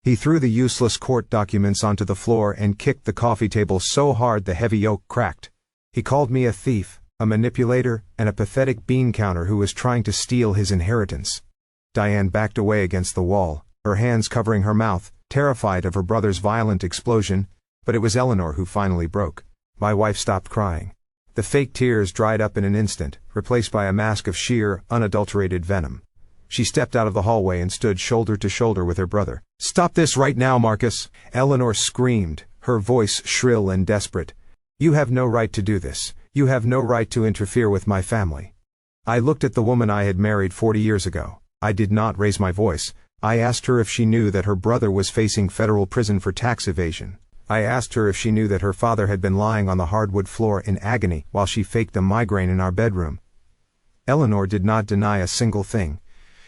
He threw the useless court documents onto the floor and kicked the coffee table so hard the heavy oak cracked. He called me a thief, a manipulator, and a pathetic bean counter who was trying to steal his inheritance. Diane backed away against the wall, her hands covering her mouth, terrified of her brother's violent explosion, but it was Eleanor who finally broke. My wife stopped crying. The fake tears dried up in an instant, replaced by a mask of sheer, unadulterated venom. She stepped out of the hallway and stood shoulder to shoulder with her brother. "Stop this right now, Marcus!" Eleanor screamed, her voice shrill and desperate. "You have no right to do this. You have no right to interfere with my family." I looked at the woman I had married 40 years ago. I did not raise my voice. I asked her if she knew that her brother was facing federal prison for tax evasion. I asked her if she knew that her father had been lying on the hardwood floor in agony while she faked a migraine in our bedroom. Eleanor did not deny a single thing.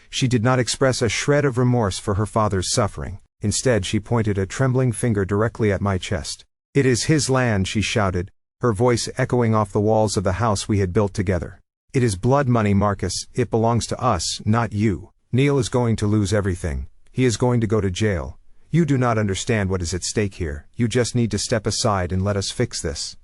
She did not express a shred of remorse for her father's suffering. Instead, she pointed a trembling finger directly at my chest. "It is his land," she shouted, her voice echoing off the walls of the house we had built together. "It is blood money, Marcus. It belongs to us, not you. Neil is going to lose everything. He is going to go to jail. You do not understand what is at stake here. You just need to step aside and let us fix this."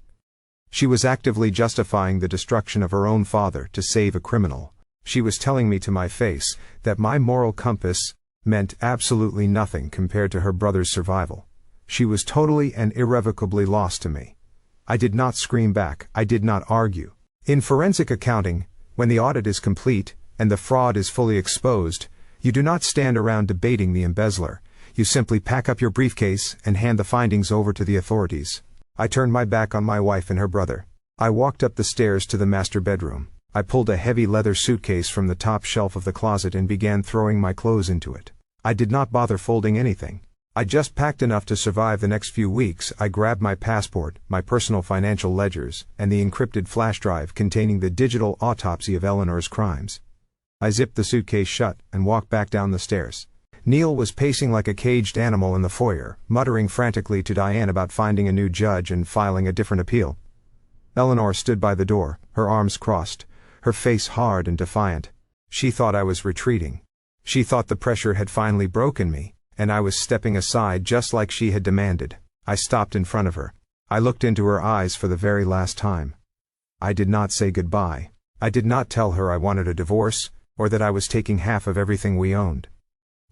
She was actively justifying the destruction of her own father to save a criminal. She was telling me to my face that my moral compass meant absolutely nothing compared to her brother's survival. She was totally and irrevocably lost to me. I did not scream back. I did not argue. In forensic accounting, when the audit is complete and the fraud is fully exposed, you do not stand around debating the embezzler. You simply pack up your briefcase and hand the findings over to the authorities. I turned my back on my wife and her brother. I walked up the stairs to the master bedroom. I pulled a heavy leather suitcase from the top shelf of the closet and began throwing my clothes into it. I did not bother folding anything. I just packed enough to survive the next few weeks. I grabbed my passport, my personal financial ledgers, and the encrypted flash drive containing the digital autopsy of Eleanor's crimes. I zipped the suitcase shut and walked back down the stairs. Neil was pacing like a caged animal in the foyer, muttering frantically to Diane about finding a new judge and filing a different appeal. Eleanor stood by the door, her arms crossed, her face hard and defiant. She thought I was retreating. She thought the pressure had finally broken me, and I was stepping aside just like she had demanded. I stopped in front of her. I looked into her eyes for the very last time. I did not say goodbye. I did not tell her I wanted a divorce, or that I was taking half of everything we owned.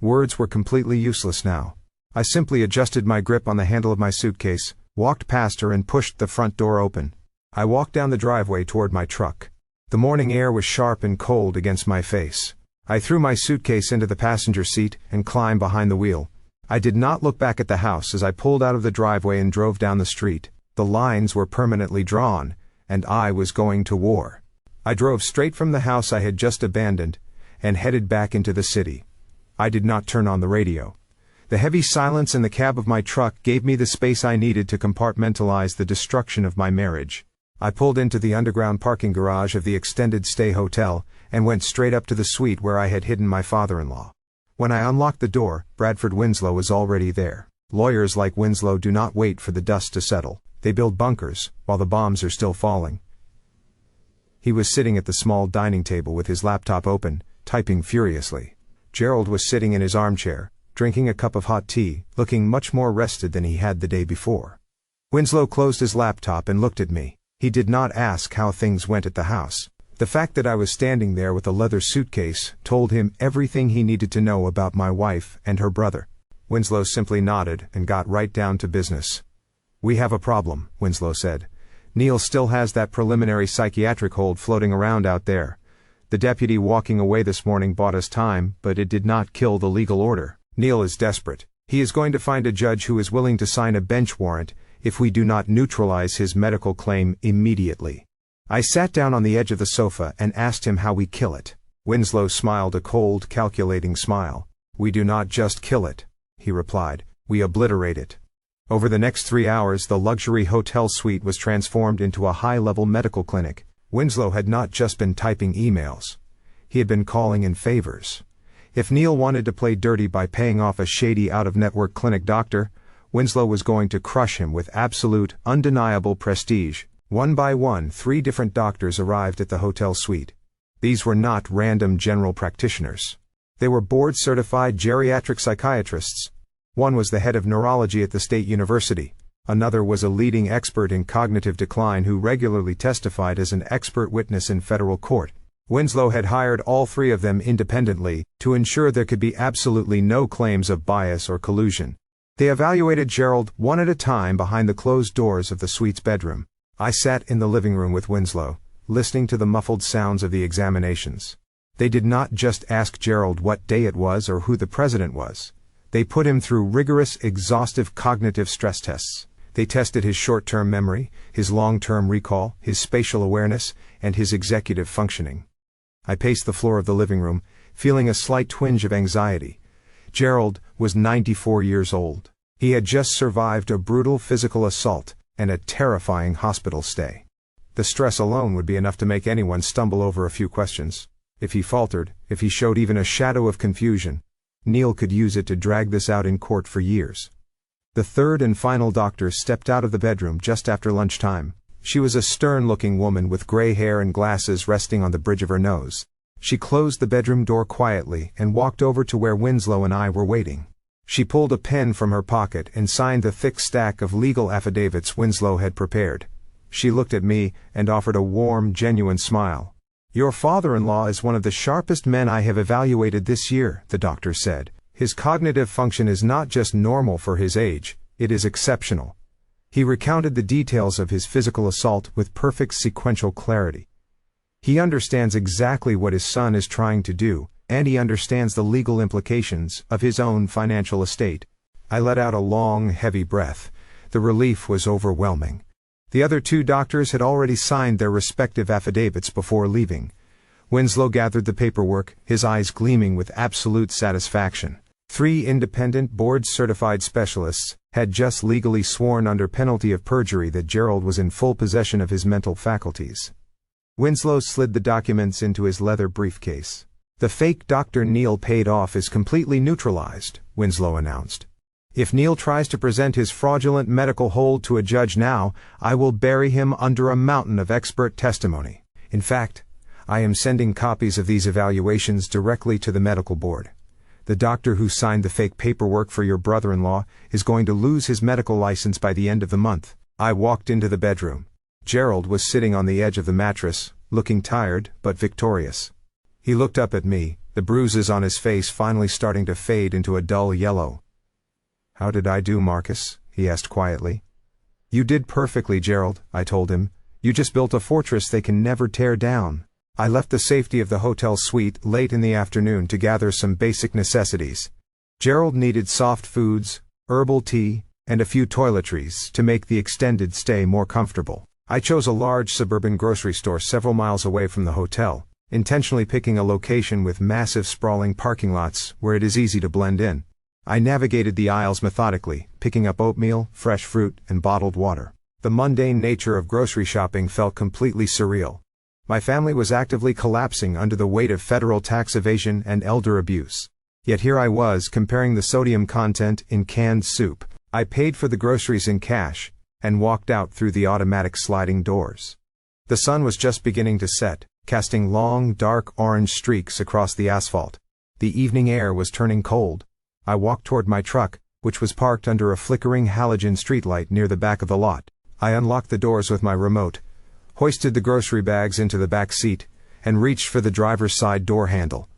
Words were completely useless now. I simply adjusted my grip on the handle of my suitcase, walked past her and pushed the front door open. I walked down the driveway toward my truck. The morning air was sharp and cold against my face. I threw my suitcase into the passenger seat and climbed behind the wheel. I did not look back at the house as I pulled out of the driveway and drove down the street. The lines were permanently drawn, and I was going to war. I drove straight from the house I had just abandoned, and headed back into the city. I did not turn on the radio. The heavy silence in the cab of my truck gave me the space I needed to compartmentalize the destruction of my marriage. I pulled into the underground parking garage of the extended stay hotel, and went straight up to the suite where I had hidden my father-in-law. When I unlocked the door, Bradford Winslow was already there. Lawyers like Winslow do not wait for the dust to settle. They build bunkers, while the bombs are still falling. He was sitting at the small dining table with his laptop open, typing furiously. Gerald was sitting in his armchair, drinking a cup of hot tea, looking much more rested than he had the day before. Winslow closed his laptop and looked at me. He did not ask how things went at the house. The fact that I was standing there with a leather suitcase told him everything he needed to know about my wife and her brother. Winslow simply nodded and got right down to business. "We have a problem," Winslow said. "Neil still has that preliminary psychiatric hold floating around out there. The deputy walking away this morning bought us time, but it did not kill the legal order. Neil is desperate. He is going to find a judge who is willing to sign a bench warrant if we do not neutralize his medical claim immediately." I sat down on the edge of the sofa and asked him how we kill it. Winslow smiled a cold, calculating smile. "We do not just kill it," he replied. "We obliterate it." Over the next 3 hours, the luxury hotel suite was transformed into a high-level medical clinic. Winslow had not just been typing emails. He had been calling in favors. If Neil wanted to play dirty by paying off a shady out-of-network clinic doctor, Winslow was going to crush him with absolute, undeniable prestige. One by one, 3 different doctors arrived at the hotel suite. These were not random general practitioners. They were board-certified geriatric psychiatrists. One was the head of neurology at the State University. Another was a leading expert in cognitive decline who regularly testified as an expert witness in federal court. Winslow had hired all 3 of them independently to ensure there could be absolutely no claims of bias or collusion. They evaluated Gerald one at a time behind the closed doors of the suite's bedroom. I sat in the living room with Winslow, listening to the muffled sounds of the examinations. They did not just ask Gerald what day it was or who the president was. They put him through rigorous, exhaustive cognitive stress tests. They tested his short-term memory, his long-term recall, his spatial awareness, and his executive functioning. I paced the floor of the living room, feeling a slight twinge of anxiety. Gerald was 94 years old. He had just survived a brutal physical assault and a terrifying hospital stay. The stress alone would be enough to make anyone stumble over a few questions. If he faltered, if he showed even a shadow of confusion, Neil could use it to drag this out in court for years. The third and final doctor stepped out of the bedroom just after lunchtime. She was a stern-looking woman with gray hair and glasses resting on the bridge of her nose. She closed the bedroom door quietly and walked over to where Winslow and I were waiting. She pulled a pen from her pocket and signed the thick stack of legal affidavits Winslow had prepared. She looked at me and offered a warm, genuine smile. "Your father-in-law is one of the sharpest men I have evaluated this year," the doctor said. "His cognitive function is not just normal for his age, it is exceptional." He recounted the details of his physical assault with perfect sequential clarity. "He understands exactly what his son is trying to do, and he understands the legal implications of his own financial estate." I let out a long, heavy breath. The relief was overwhelming. The other 2 doctors had already signed their respective affidavits before leaving. Winslow gathered the paperwork, his eyes gleaming with absolute satisfaction. 3 independent board-certified specialists had just legally sworn under penalty of perjury that Gerald was in full possession of his mental faculties. Winslow slid the documents into his leather briefcase. "The fake Dr. Neil paid off is completely neutralized," Winslow announced. "If Neil tries to present his fraudulent medical hold to a judge now, I will bury him under a mountain of expert testimony. In fact, I am sending copies of these evaluations directly to the medical board. The doctor who signed the fake paperwork for your brother-in-law is going to lose his medical license by the end of the month." I walked into the bedroom. Gerald was sitting on the edge of the mattress, looking tired but victorious. He looked up at me, the bruises on his face finally starting to fade into a dull yellow. "How did I do, Marcus?" he asked quietly. "You did perfectly, Gerald," I told him. "You just built a fortress they can never tear down." I left the safety of the hotel suite late in the afternoon to gather some basic necessities. Gerald needed soft foods, herbal tea, and a few toiletries to make the extended stay more comfortable. I chose a large suburban grocery store several miles away from the hotel, intentionally picking a location with massive sprawling parking lots where it is easy to blend in. I navigated the aisles methodically, picking up oatmeal, fresh fruit, and bottled water. The mundane nature of grocery shopping felt completely surreal. My family was actively collapsing under the weight of federal tax evasion and elder abuse. Yet here I was comparing the sodium content in canned soup. I paid for the groceries in cash, and walked out through the automatic sliding doors. The sun was just beginning to set, casting long, dark orange streaks across the asphalt. The evening air was turning cold. I walked toward my truck, which was parked under a flickering halogen streetlight near the back of the lot. I unlocked the doors with my remote, hoisted the grocery bags into the back seat, and reached for the driver's side door handle.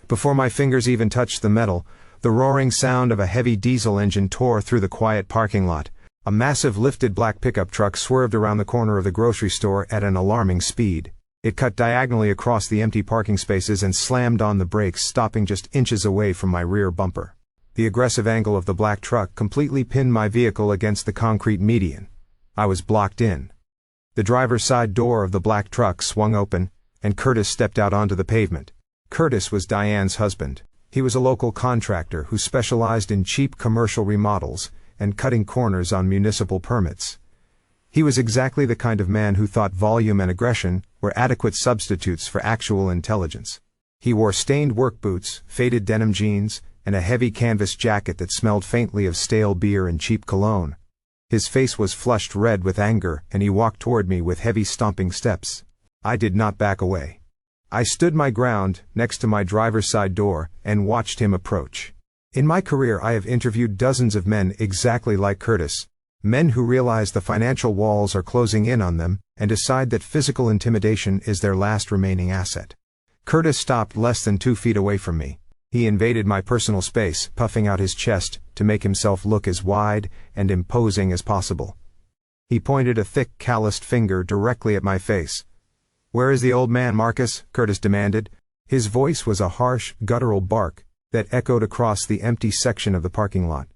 Before my fingers even touched the metal, the roaring sound of a heavy diesel engine tore through the quiet parking lot. A massive lifted black pickup truck swerved around the corner of the grocery store at an alarming speed. It cut diagonally across the empty parking spaces and slammed on the brakes, stopping just inches away from my rear bumper. The aggressive angle of the black truck completely pinned my vehicle against the concrete median. I was blocked in. The driver's side door of the black truck swung open, and Curtis stepped out onto the pavement. Curtis was Diane's husband. He was a local contractor who specialized in cheap commercial remodels and cutting corners on municipal permits. He was exactly the kind of man who thought volume and aggression were adequate substitutes for actual intelligence. He wore stained work boots, faded denim jeans, and a heavy canvas jacket that smelled faintly of stale beer and cheap cologne. His face was flushed red with anger, and he walked toward me with heavy stomping steps. I did not back away. I stood my ground next to my driver's side door and watched him approach. In my career, I have interviewed dozens of men exactly like Curtis, men who realize the financial walls are closing in on them and decide that physical intimidation is their last remaining asset. Curtis stopped less than 2 feet away from me. He invaded my personal space, puffing out his chest to make himself look as wide and imposing as possible. He pointed a thick, calloused finger directly at my face. "Where is the old man, Marcus?" Curtis demanded. His voice was a harsh, guttural bark that echoed across the empty section of the parking lot.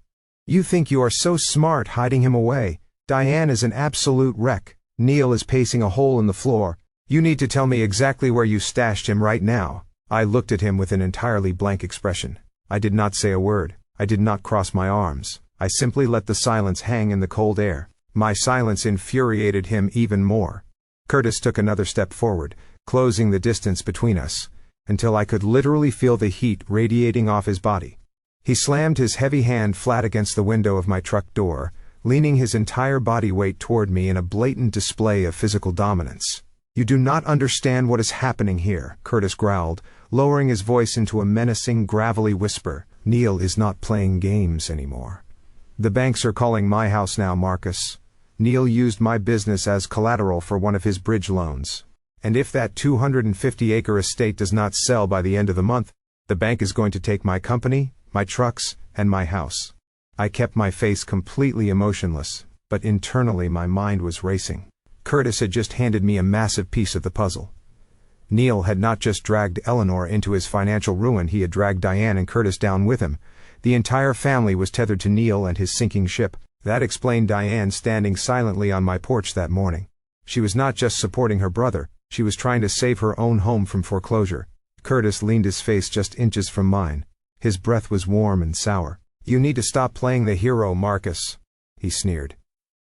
"You think you are so smart hiding him away. Diane is an absolute wreck. Neil is pacing a hole in the floor. You need to tell me exactly where you stashed him right now." I looked at him with an entirely blank expression. I did not say a word. I did not cross my arms. I simply let the silence hang in the cold air. My silence infuriated him even more. Curtis took another step forward, closing the distance between us, until I could literally feel the heat radiating off his body. He slammed his heavy hand flat against the window of my truck door, leaning his entire body weight toward me in a blatant display of physical dominance. "You do not understand what is happening here," Curtis growled, lowering his voice into a menacing, gravelly whisper. "Neil is not playing games anymore. The banks are calling my house now, Marcus. Neil used my business as collateral for one of his bridge loans. And if that 250-acre estate does not sell by the end of the month, the bank is going to take my company, my trucks, and my house." I kept my face completely emotionless, but internally my mind was racing. Curtis had just handed me a massive piece of the puzzle. Neil had not just dragged Eleanor into his financial ruin, he had dragged Diane and Curtis down with him. The entire family was tethered to Neil and his sinking ship. That explained Diane standing silently on my porch that morning. She was not just supporting her brother, she was trying to save her own home from foreclosure. Curtis leaned his face just inches from mine. His breath was warm and sour. "You need to stop playing the hero, Marcus," he sneered.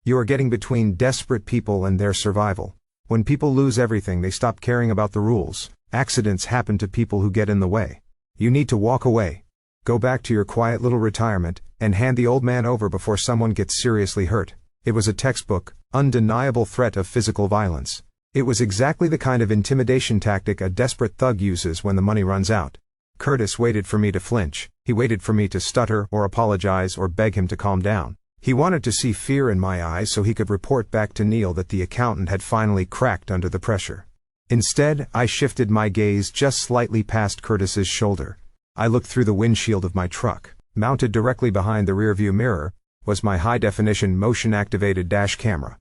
"You are getting between desperate people and their survival. When people lose everything, they stop caring about the rules. Accidents happen to people who get in the way. You need to walk away. Go back to your quiet little retirement, and hand the old man over before someone gets seriously hurt." It was a textbook, undeniable threat of physical violence. It was exactly the kind of intimidation tactic a desperate thug uses when the money runs out. Curtis waited for me to flinch. He waited for me to stutter or apologize or beg him to calm down. He wanted to see fear in my eyes so he could report back to Neil that the accountant had finally cracked under the pressure. Instead, I shifted my gaze just slightly past Curtis's shoulder. I looked through the windshield of my truck. Mounted directly behind the rearview mirror was my high-definition motion-activated dash camera.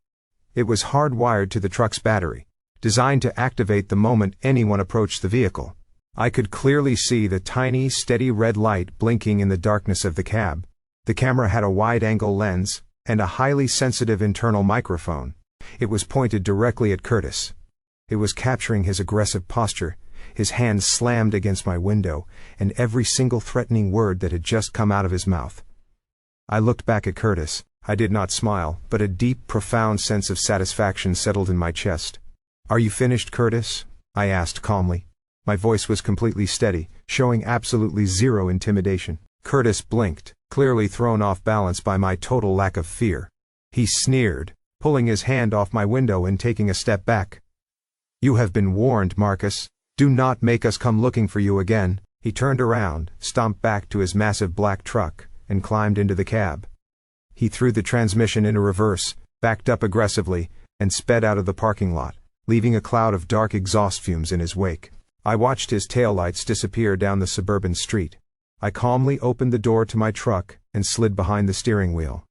It was hardwired to the truck's battery, designed to activate the moment anyone approached the vehicle. I could clearly see the tiny, steady red light blinking in the darkness of the cab. The camera had a wide-angle lens and a highly sensitive internal microphone. It was pointed directly at Curtis. It was capturing his aggressive posture, his hands slammed against my window, and every single threatening word that had just come out of his mouth. I looked back at Curtis. I did not smile, but a deep, profound sense of satisfaction settled in my chest. "Are you finished, Curtis?" I asked calmly. My voice was completely steady, showing absolutely zero intimidation. Curtis blinked, clearly thrown off balance by my total lack of fear. He sneered, pulling his hand off my window and taking a step back. "You have been warned, Marcus. Do not make us come looking for you again." He turned around, stomped back to his massive black truck, and climbed into the cab. He threw the transmission into reverse, backed up aggressively, and sped out of the parking lot, leaving a cloud of dark exhaust fumes in his wake. I watched his taillights disappear down the suburban street. I calmly opened the door to my truck and slid behind the steering wheel.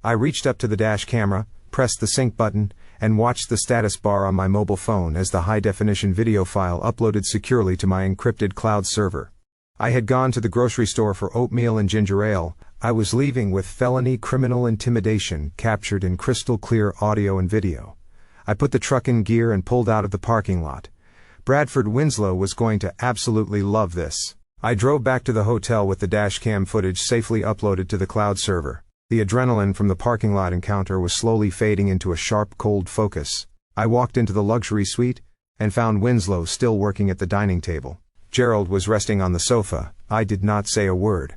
I reached up to the dash camera, pressed the sync button, and watched the status bar on my mobile phone as the high-definition video file uploaded securely to my encrypted cloud server. I had gone to the grocery store for oatmeal and ginger ale. I was leaving with felony criminal intimidation captured in crystal-clear audio and video. I put the truck in gear and pulled out of the parking lot. Bradford Winslow was going to absolutely love this. I drove back to the hotel with the dashcam footage safely uploaded to the cloud server. The adrenaline from the parking lot encounter was slowly fading into a sharp, cold focus. I walked into the luxury suite and found Winslow still working at the dining table. Gerald was resting on the sofa. I did not say a word.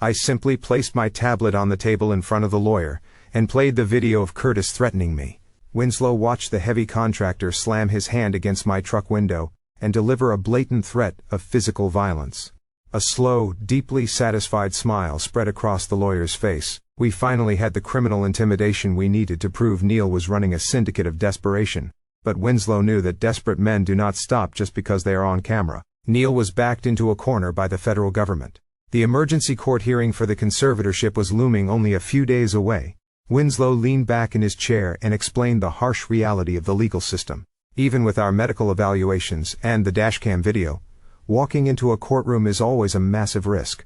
I simply placed my tablet on the table in front of the lawyer and played the video of Curtis threatening me. Winslow watched the heavy contractor slam his hand against my truck window and deliver a blatant threat of physical violence. A slow, deeply satisfied smile spread across the lawyer's face. We finally had the criminal intimidation we needed to prove Neil was running a syndicate of desperation. But Winslow knew that desperate men do not stop just because they are on camera. Neil was backed into a corner by the federal government. The emergency court hearing for the conservatorship was looming only a few days away. Winslow leaned back in his chair and explained the harsh reality of the legal system. Even with our medical evaluations and the dashcam video, walking into a courtroom is always a massive risk.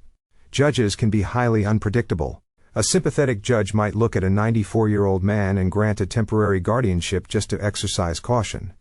Judges can be highly unpredictable. A sympathetic judge might look at a 94-year-old man and grant a temporary guardianship just to exercise caution.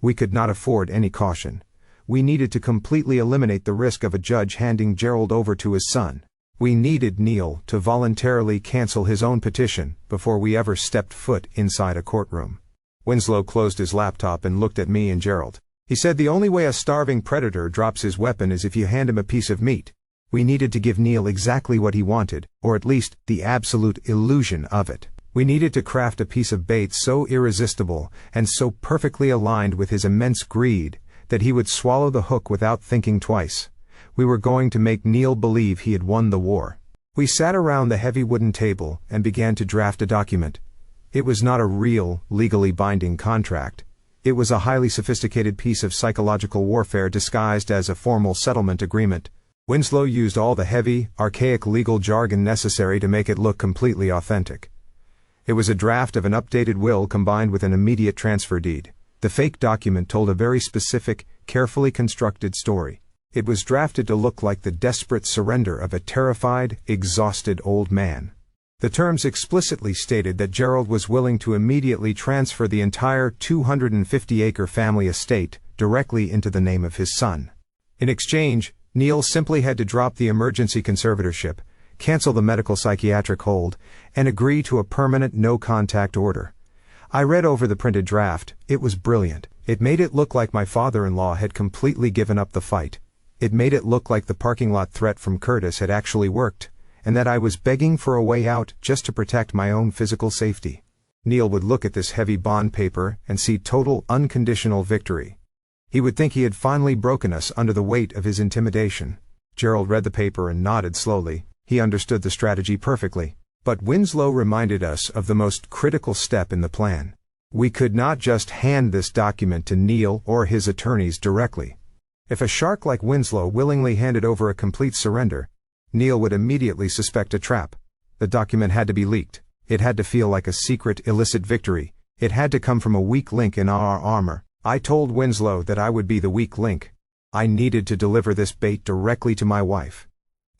We could not afford any caution. We needed to completely eliminate the risk of a judge handing Gerald over to his son. We needed Neil to voluntarily cancel his own petition before we ever stepped foot inside a courtroom. Winslow closed his laptop and looked at me and Gerald. He said the only way a starving predator drops his weapon is if you hand him a piece of meat. We needed to give Neil exactly what he wanted, or at least the absolute illusion of it. We needed to craft a piece of bait so irresistible and so perfectly aligned with his immense greed that he would swallow the hook without thinking twice. We were going to make Neil believe he had won the war. We sat around the heavy wooden table and began to draft a document. It was not a real, legally binding contract. It was a highly sophisticated piece of psychological warfare disguised as a formal settlement agreement. Winslow used all the heavy, archaic legal jargon necessary to make it look completely authentic. It was a draft of an updated will combined with an immediate transfer deed. The fake document told a very specific, carefully constructed story. It was drafted to look like the desperate surrender of a terrified, exhausted old man. The terms explicitly stated that Gerald was willing to immediately transfer the entire 250-acre family estate directly into the name of his son. In exchange, Neil simply had to drop the emergency conservatorship, cancel the medical psychiatric hold, and agree to a permanent no-contact order. I read over the printed draft. It was brilliant. It made it look like my father-in-law had completely given up the fight. It made it look like the parking lot threat from Curtis had actually worked, and that I was begging for a way out just to protect my own physical safety. Neil would look at this heavy bond paper and see total, unconditional victory. He would think he had finally broken us under the weight of his intimidation. Gerald read the paper and nodded slowly. He understood the strategy perfectly. But Winslow reminded us of the most critical step in the plan. We could not just hand this document to Neil or his attorneys directly. If a shark like Winslow willingly handed over a complete surrender, Neil would immediately suspect a trap. The document had to be leaked. It had to feel like a secret, illicit victory. It had to come from a weak link in our armor. I told Winslow that I would be the weak link. I needed to deliver this bait directly to my wife.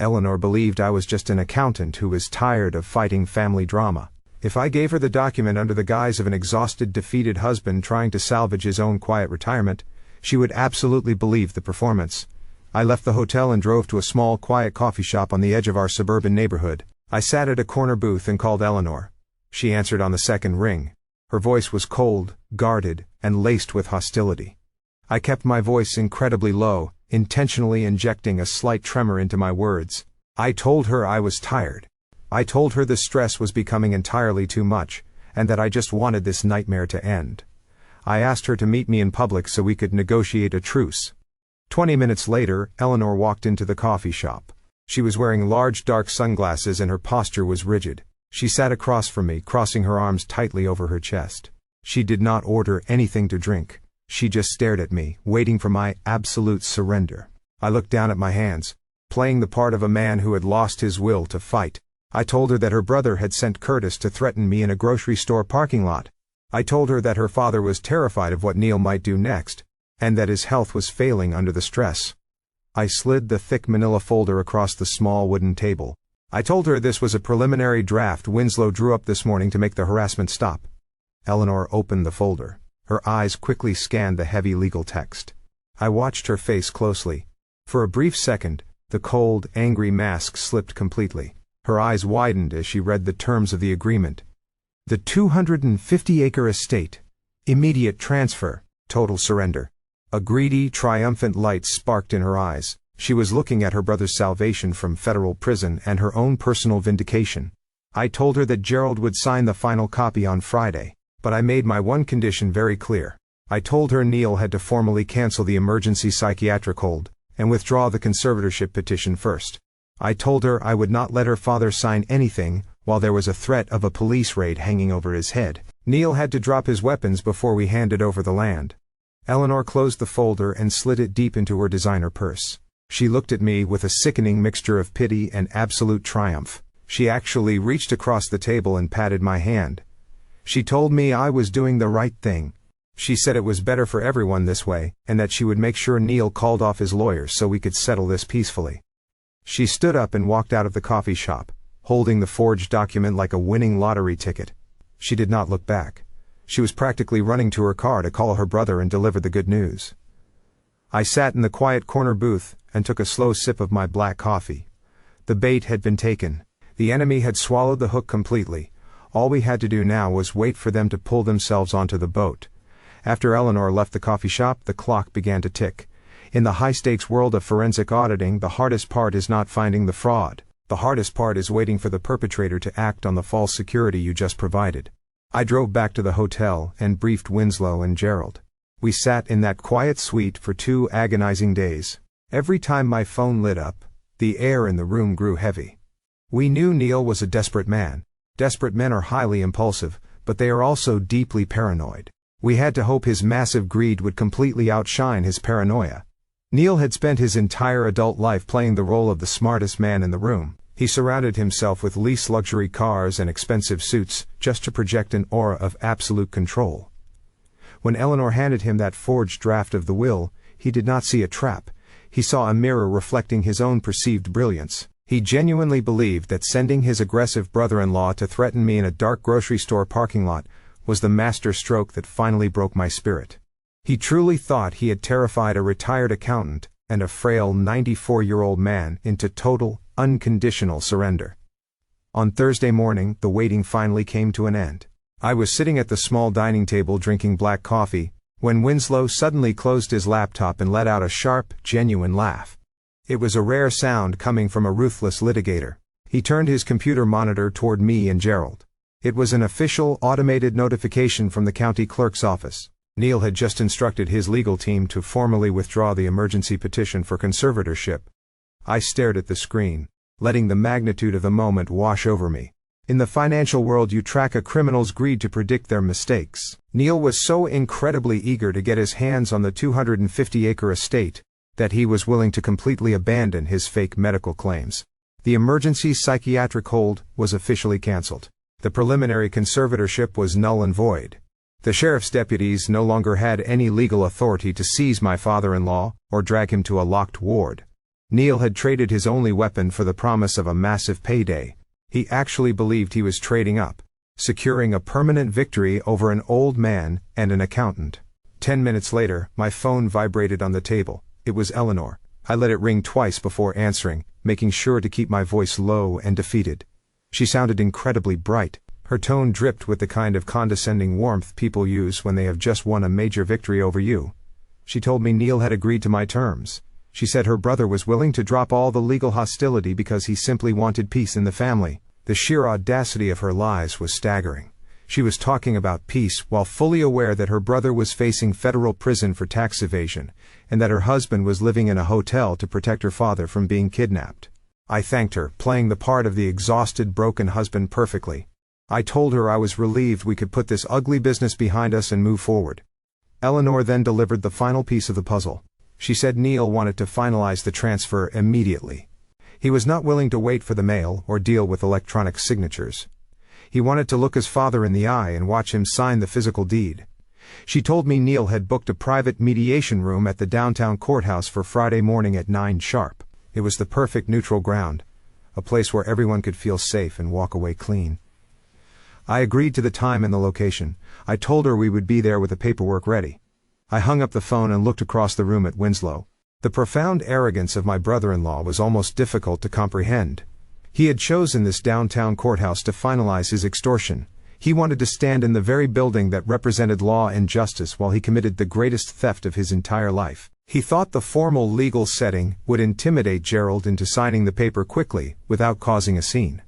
Eleanor believed I was just an accountant who was tired of fighting family drama. If I gave her the document under the guise of an exhausted, defeated husband trying to salvage his own quiet retirement, she would absolutely believe the performance. I left the hotel and drove to a small, quiet coffee shop on the edge of our suburban neighborhood. I sat at a corner booth and called Eleanor. She answered on the second ring. Her voice was cold, guarded, and laced with hostility. I kept my voice incredibly low, intentionally injecting a slight tremor into my words. I told her I was tired. I told her the stress was becoming entirely too much, and that I just wanted this nightmare to end. I asked her to meet me in public so we could negotiate a truce. 20 minutes later, Eleanor walked into the coffee shop. She was wearing large dark sunglasses and her posture was rigid. She sat across from me, crossing her arms tightly over her chest. She did not order anything to drink. She just stared at me, waiting for my absolute surrender. I looked down at my hands, playing the part of a man who had lost his will to fight. I told her that her brother had sent Curtis to threaten me in a grocery store parking lot. I told her that her father was terrified of what Neil might do next, and that his health was failing under the stress. I slid the thick manila folder across the small wooden table. I told her this was a preliminary draft Winslow drew up this morning to make the harassment stop. Eleanor opened the folder. Her eyes quickly scanned the heavy legal text. I watched her face closely. For a brief second, the cold, angry mask slipped completely. Her eyes widened as she read the terms of the agreement. The 250-acre estate. Immediate transfer. Total surrender. A greedy, triumphant light sparked in her eyes. She was looking at her brother's salvation from federal prison and her own personal vindication. I told her that Gerald would sign the final copy on Friday, but I made my one condition very clear. I told her Neil had to formally cancel the emergency psychiatric hold and withdraw the conservatorship petition first. I told her I would not let her father sign anything while there was a threat of a police raid hanging over his head. Neil had to drop his weapons before we handed over the land. Eleanor closed the folder and slid it deep into her designer purse. She looked at me with a sickening mixture of pity and absolute triumph. She actually reached across the table and patted my hand. She told me I was doing the right thing. She said it was better for everyone this way, and that she would make sure Neil called off his lawyers so we could settle this peacefully. She stood up and walked out of the coffee shop, holding the forged document like a winning lottery ticket. She did not look back. She was practically running to her car to call her brother and deliver the good news. I sat in the quiet corner booth and took a slow sip of my black coffee. The bait had been taken. The enemy had swallowed the hook completely. All we had to do now was wait for them to pull themselves onto the boat. After Eleanor left the coffee shop, the clock began to tick. In the high-stakes world of forensic auditing, the hardest part is not finding the fraud. The hardest part is waiting for the perpetrator to act on the false security you just provided. I drove back to the hotel and briefed Winslow and Gerald. We sat in that quiet suite for 2 agonizing days. Every time my phone lit up, the air in the room grew heavy. We knew Neil was a desperate man. Desperate men are highly impulsive, but they are also deeply paranoid. We had to hope his massive greed would completely outshine his paranoia. Neil had spent his entire adult life playing the role of the smartest man in the room. He surrounded himself with leased luxury cars and expensive suits just to project an aura of absolute control. When Eleanor handed him that forged draft of the will, he did not see a trap. He saw a mirror reflecting his own perceived brilliance. He genuinely believed that sending his aggressive brother-in-law to threaten me in a dark grocery store parking lot was the master stroke that finally broke my spirit. He truly thought he had terrified a retired accountant and a frail 94-year-old man into total, unconditional surrender. On Thursday morning, the waiting finally came to an end. I was sitting at the small dining table drinking black coffee, when Winslow suddenly closed his laptop and let out a sharp, genuine laugh. It was a rare sound coming from a ruthless litigator. He turned his computer monitor toward me and Gerald. It was an official, automated notification from the county clerk's office. Neil had just instructed his legal team to formally withdraw the emergency petition for conservatorship. I stared at the screen, letting the magnitude of the moment wash over me. In the financial world, you track a criminal's greed to predict their mistakes. Neil was so incredibly eager to get his hands on the 250-acre estate that he was willing to completely abandon his fake medical claims. The emergency psychiatric hold was officially canceled. The preliminary conservatorship was null and void. The sheriff's deputies no longer had any legal authority to seize my father-in-law or drag him to a locked ward. Neil had traded his only weapon for the promise of a massive payday. He actually believed he was trading up, securing a permanent victory over an old man and an accountant. 10 minutes later, my phone vibrated on the table. It was Eleanor. I let it ring twice before answering, making sure to keep my voice low and defeated. She sounded incredibly bright. Her tone dripped with the kind of condescending warmth people use when they have just won a major victory over you. She told me Neil had agreed to my terms. She said her brother was willing to drop all the legal hostility because he simply wanted peace in the family. The sheer audacity of her lies was staggering. She was talking about peace while fully aware that her brother was facing federal prison for tax evasion, and that her husband was living in a hotel to protect her father from being kidnapped. I thanked her, playing the part of the exhausted, broken husband perfectly. I told her I was relieved we could put this ugly business behind us and move forward. Eleanor then delivered the final piece of the puzzle. She said Neil wanted to finalize the transfer immediately. He was not willing to wait for the mail or deal with electronic signatures. He wanted to look his father in the eye and watch him sign the physical deed. She told me Neil had booked a private mediation room at the downtown courthouse for Friday morning at 9 sharp. It was the perfect neutral ground, a place where everyone could feel safe and walk away clean. I agreed to the time and the location. I told her we would be there with the paperwork ready. I hung up the phone and looked across the room at Winslow. The profound arrogance of my brother-in-law was almost difficult to comprehend. He had chosen this downtown courthouse to finalize his extortion. He wanted to stand in the very building that represented law and justice while he committed the greatest theft of his entire life. He thought the formal legal setting would intimidate Gerald into signing the paper quickly, without causing a scene.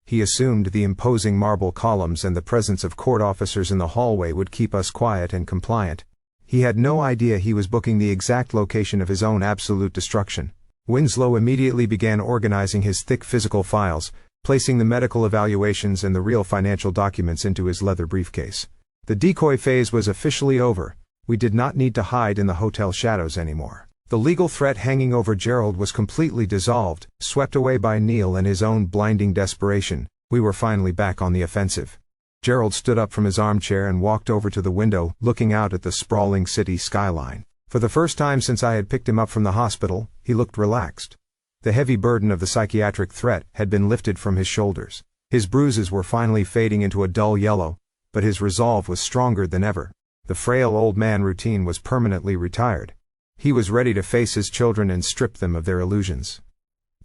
He assumed the imposing marble columns and the presence of court officers in the hallway would keep us quiet and compliant. He had no idea he was booking the exact location of his own absolute destruction. Winslow immediately began organizing his thick physical files, placing the medical evaluations and the real financial documents into his leather briefcase. The decoy phase was officially over. We did not need to hide in the hotel shadows anymore. The legal threat hanging over Gerald was completely dissolved, swept away by Neil and his own blinding desperation. We were finally back on the offensive. Gerald stood up from his armchair and walked over to the window, looking out at the sprawling city skyline. For the first time since I had picked him up from the hospital, he looked relaxed. The heavy burden of the psychiatric threat had been lifted from his shoulders. His bruises were finally fading into a dull yellow, but his resolve was stronger than ever. The frail old man routine was permanently retired. He was ready to face his children and strip them of their illusions.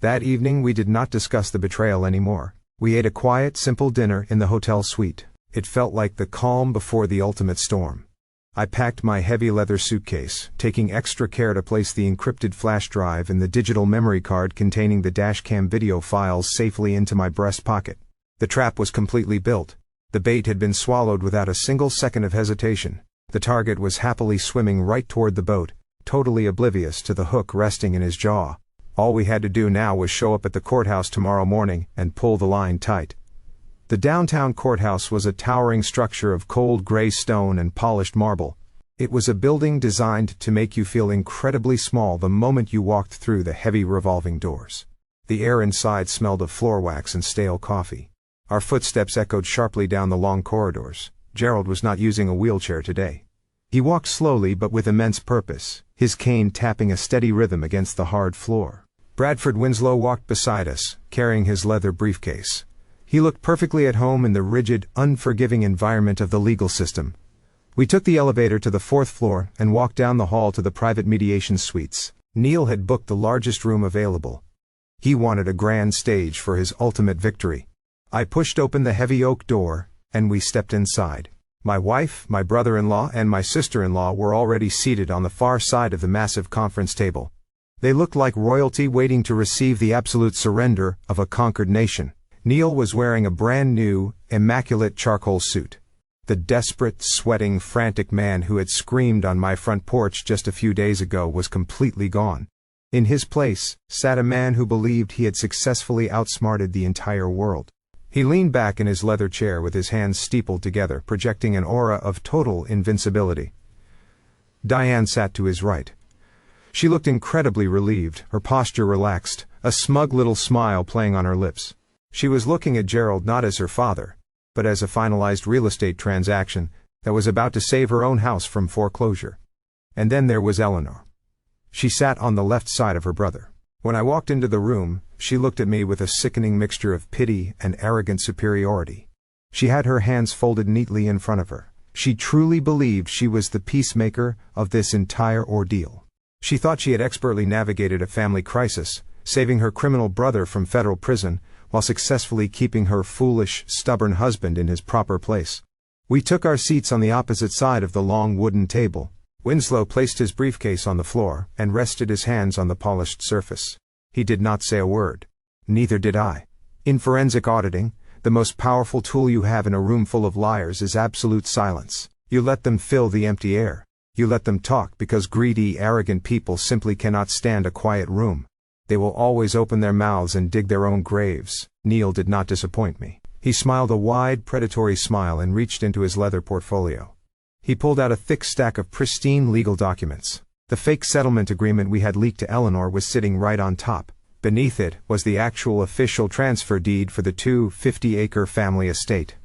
That evening we did not discuss the betrayal anymore. We ate a quiet, simple dinner in the hotel suite. It felt like the calm before the ultimate storm. I packed my heavy leather suitcase, taking extra care to place the encrypted flash drive and the digital memory card containing the dashcam video files safely into my breast pocket. The trap was completely built. The bait had been swallowed without a single second of hesitation. The target was happily swimming right toward the boat, totally oblivious to the hook resting in his jaw. All we had to do now was show up at the courthouse tomorrow morning and pull the line tight. The downtown courthouse was a towering structure of cold gray stone and polished marble. It was a building designed to make you feel incredibly small the moment you walked through the heavy revolving doors. The air inside smelled of floor wax and stale coffee. Our footsteps echoed sharply down the long corridors. Gerald was not using a wheelchair today. He walked slowly but with immense purpose, his cane tapping a steady rhythm against the hard floor. Bradford Winslow walked beside us, carrying his leather briefcase. He looked perfectly at home in the rigid, unforgiving environment of the legal system. We took the elevator to the 4th floor and walked down the hall to the private mediation suites. Neil had booked the largest room available. He wanted a grand stage for his ultimate victory. I pushed open the heavy oak door, and we stepped inside. My wife, my brother-in-law, and my sister-in-law were already seated on the far side of the massive conference table. They looked like royalty waiting to receive the absolute surrender of a conquered nation. Neil was wearing a brand new, immaculate charcoal suit. The desperate, sweating, frantic man who had screamed on my front porch just a few days ago was completely gone. In his place sat a man who believed he had successfully outsmarted the entire world. He leaned back in his leather chair with his hands steepled together, projecting an aura of total invincibility. Diane sat to his right. She looked incredibly relieved, her posture relaxed, a smug little smile playing on her lips. She was looking at Gerald not as her father, but as a finalized real estate transaction that was about to save her own house from foreclosure. And then there was Eleanor. She sat on the left side of her brother. When I walked into the room, she looked at me with a sickening mixture of pity and arrogant superiority. She had her hands folded neatly in front of her. She truly believed she was the peacemaker of this entire ordeal. She thought she had expertly navigated a family crisis, saving her criminal brother from federal prison, while successfully keeping her foolish, stubborn husband in his proper place. We took our seats on the opposite side of the long wooden table. Winslow placed his briefcase on the floor and rested his hands on the polished surface. He did not say a word. Neither did I. In forensic auditing, the most powerful tool you have in a room full of liars is absolute silence. You let them fill the empty air. You let them talk because greedy, arrogant people simply cannot stand a quiet room. They will always open their mouths and dig their own graves. Neil did not disappoint me. He smiled a wide, predatory smile and reached into his leather portfolio. He pulled out a thick stack of pristine legal documents. The fake settlement agreement we had leaked to Eleanor was sitting right on top. Beneath it was the actual official transfer deed for the 250-acre family estate.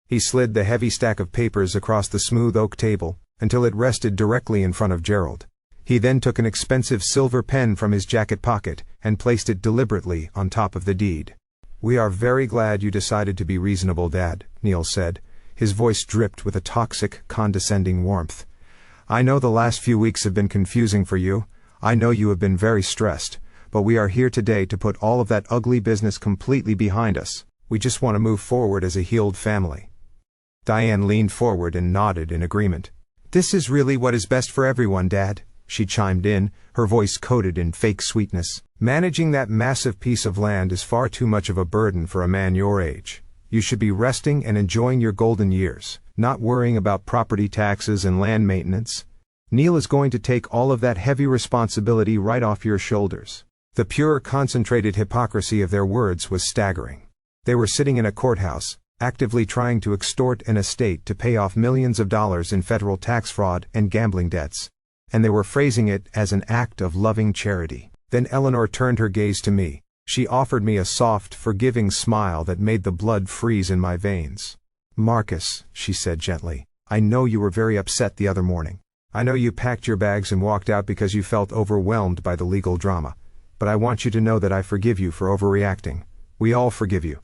He slid the heavy stack of papers across the smooth oak table until it rested directly in front of Gerald. He then took an expensive silver pen from his jacket pocket and placed it deliberately on top of the deed. "We are very glad you decided to be reasonable, Dad," Neil said. His voice dripped with a toxic, condescending warmth. "I know the last few weeks have been confusing for you. I know you have been very stressed, but we are here today to put all of that ugly business completely behind us. We just want to move forward as a healed family." Diane leaned forward and nodded in agreement. "This is really what is best for everyone, Dad," she chimed in, her voice coated in fake sweetness. "Managing that massive piece of land is far too much of a burden for a man your age. You should be resting and enjoying your golden years, not worrying about property taxes and land maintenance. Neil is going to take all of that heavy responsibility right off your shoulders." The pure, concentrated hypocrisy of their words was staggering. They were sitting in a courthouse, actively trying to extort an estate to pay off millions of dollars in federal tax fraud and gambling debts. And they were phrasing it as an act of loving charity. Then Eleanor turned her gaze to me. She offered me a soft, forgiving smile that made the blood freeze in my veins. "Marcus," she said gently, "I know you were very upset the other morning. I know you packed your bags and walked out because you felt overwhelmed by the legal drama. But I want you to know that I forgive you for overreacting. We all forgive you.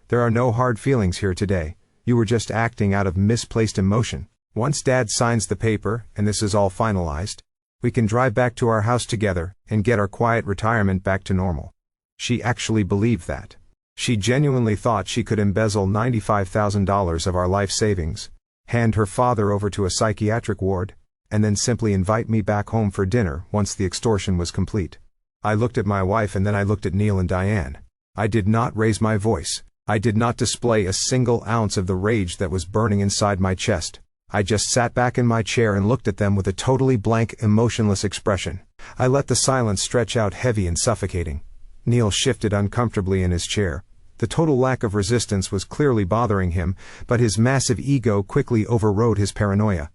There are no hard feelings here today. You were just acting out of misplaced emotion. Once Dad signs the paper, and this is all finalized, we can drive back to our house together and get our quiet retirement back to normal." She actually believed that. She genuinely thought she could embezzle $95,000 of our life savings, hand her father over to a psychiatric ward, and then simply invite me back home for dinner once the extortion was complete. I looked at my wife and then I looked at Neil and Diane. I did not raise my voice. I did not display a single ounce of the rage that was burning inside my chest. I just sat back in my chair and looked at them with a totally blank, emotionless expression. I let the silence stretch out heavy and suffocating. Neil shifted uncomfortably in his chair. The total lack of resistance was clearly bothering him, but his massive ego quickly overrode his paranoia.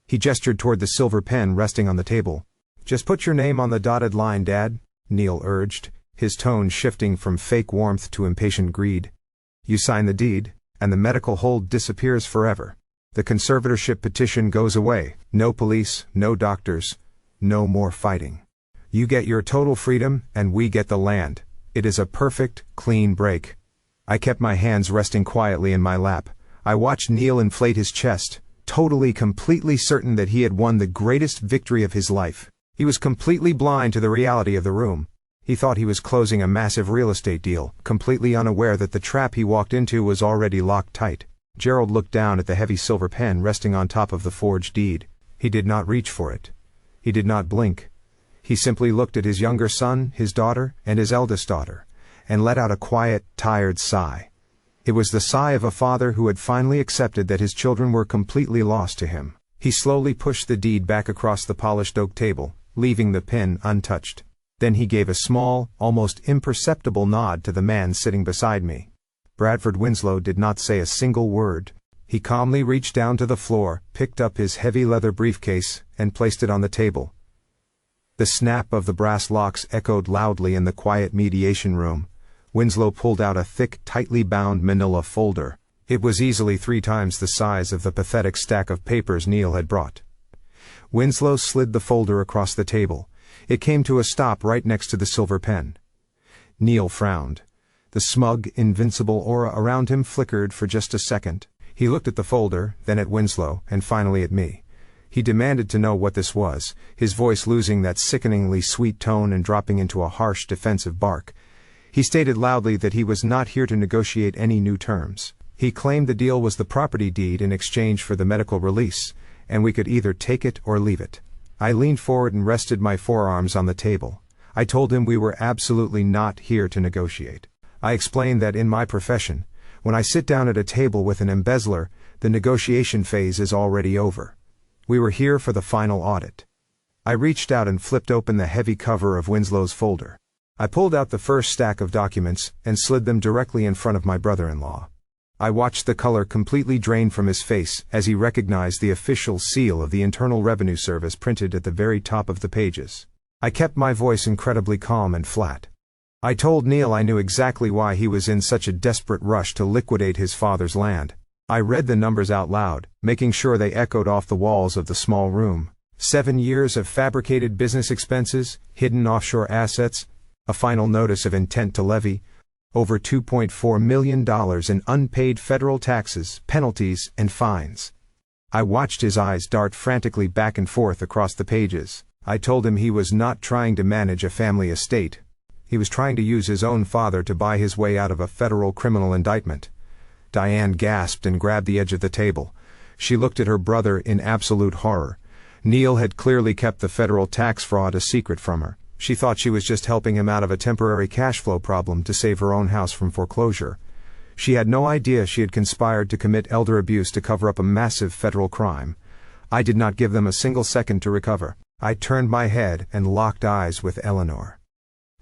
He gestured toward the silver pen resting on the table. "Just put your name on the dotted line, Dad," Neil urged, his tone shifting from fake warmth to impatient greed. "You sign the deed, and the medical hold disappears forever. The conservatorship petition goes away. No police, no doctors, no more fighting. You get your total freedom, and we get the land. It is a perfect, clean break." I kept my hands resting quietly in my lap. I watched Neil inflate his chest, totally, completely certain that he had won the greatest victory of his life. He was completely blind to the reality of the room. He thought he was closing a massive real estate deal, completely unaware that the trap he walked into was already locked tight. Gerald looked down at the heavy silver pen resting on top of the forged deed. He did not reach for it. He did not blink. He simply looked at his younger son, his daughter, and his eldest daughter, and let out a quiet, tired sigh. It was the sigh of a father who had finally accepted that his children were completely lost to him. He slowly pushed the deed back across the polished oak table, leaving the pen untouched. Then he gave a small, almost imperceptible nod to the man sitting beside me. Bradford Winslow did not say a single word. He calmly reached down to the floor, picked up his heavy leather briefcase, and placed it on the table. The snap of the brass locks echoed loudly in the quiet mediation room. Winslow pulled out a thick, tightly bound manila folder. It was easily 3 times the size of the pathetic stack of papers Neil had brought. Winslow slid the folder across the table, It came to a stop right next to the silver pen. Neil frowned. The smug, invincible aura around him flickered for just a second. He looked at the folder, then at Winslow, and finally at me. He demanded to know what this was, his voice losing that sickeningly sweet tone and dropping into a harsh, defensive bark. He stated loudly that he was not here to negotiate any new terms. He claimed the deal was the property deed in exchange for the medical release, and we could either take it or leave it. I leaned forward and rested my forearms on the table. I told him we were absolutely not here to negotiate. I explained that in my profession, when I sit down at a table with an embezzler, the negotiation phase is already over. We were here for the final audit. I reached out and flipped open the heavy cover of Winslow's folder. I pulled out the first stack of documents and slid them directly in front of my brother-in-law. I watched the color completely drain from his face as he recognized the official seal of the Internal Revenue Service printed at the very top of the pages. I kept my voice incredibly calm and flat. I told Neil I knew exactly why he was in such a desperate rush to liquidate his father's land. I read the numbers out loud, making sure they echoed off the walls of the small room. 7 years of fabricated business expenses, hidden offshore assets, a final notice of intent to levy, over $2.4 million in unpaid federal taxes, penalties, and fines. I watched his eyes dart frantically back and forth across the pages. I told him he was not trying to manage a family estate. He was trying to use his own father to buy his way out of a federal criminal indictment. Diane gasped and grabbed the edge of the table. She looked at her brother in absolute horror. Neil had clearly kept the federal tax fraud a secret from her. She thought she was just helping him out of a temporary cash flow problem to save her own house from foreclosure. She had no idea she had conspired to commit elder abuse to cover up a massive federal crime. I did not give them a single second to recover. I turned my head and locked eyes with Eleanor.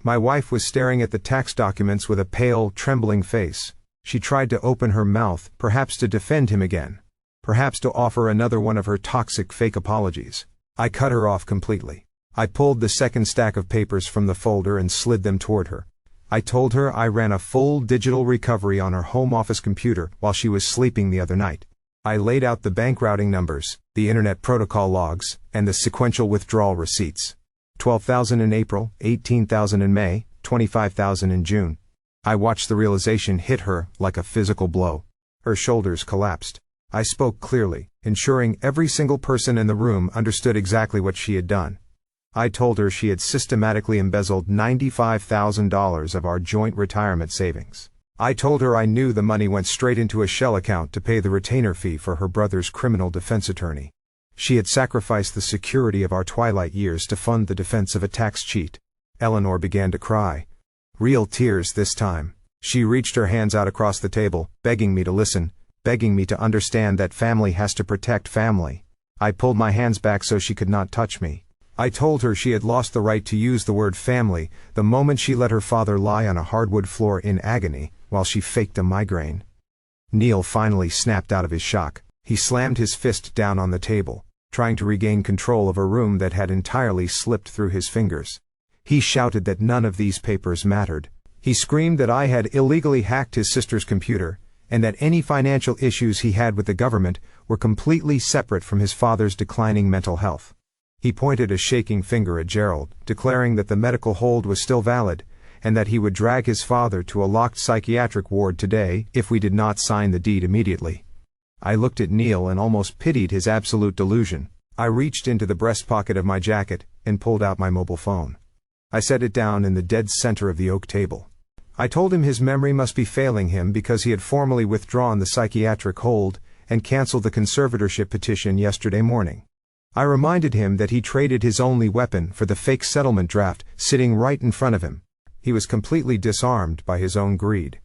My wife was staring at the tax documents with a pale, trembling face. She tried to open her mouth, perhaps to defend him again. Perhaps to offer another one of her toxic fake apologies. I cut her off completely. I pulled the second stack of papers from the folder and slid them toward her. I told her I ran a full digital recovery on her home office computer while she was sleeping the other night. I laid out the bank routing numbers, the internet protocol logs, and the sequential withdrawal receipts. 12,000 in April, 18,000 in May, 25,000 in June. I watched the realization hit her like a physical blow. Her shoulders collapsed. I spoke clearly, ensuring every single person in the room understood exactly what she had done. I told her she had systematically embezzled $95,000 of our joint retirement savings. I told her I knew the money went straight into a shell account to pay the retainer fee for her brother's criminal defense attorney. She had sacrificed the security of our twilight years to fund the defense of a tax cheat. Eleanor began to cry. Real tears this time. She reached her hands out across the table, begging me to listen, begging me to understand that family has to protect family. I pulled my hands back so she could not touch me. I told her she had lost the right to use the word family the moment she let her father lie on a hardwood floor in agony while she faked a migraine. Neil finally snapped out of his shock. He slammed his fist down on the table, trying to regain control of a room that had entirely slipped through his fingers. He shouted that none of these papers mattered. He screamed that I had illegally hacked his sister's computer, and that any financial issues he had with the government were completely separate from his father's declining mental health. He pointed a shaking finger at Gerald, declaring that the medical hold was still valid, and that he would drag his father to a locked psychiatric ward today if we did not sign the deed immediately. I looked at Neil and almost pitied his absolute delusion. I reached into the breast pocket of my jacket and pulled out my mobile phone. I set it down in the dead center of the oak table. I told him his memory must be failing him because he had formally withdrawn the psychiatric hold and canceled the conservatorship petition yesterday morning. I reminded him that he traded his only weapon for the fake settlement draft sitting right in front of him. He was completely disarmed by his own greed.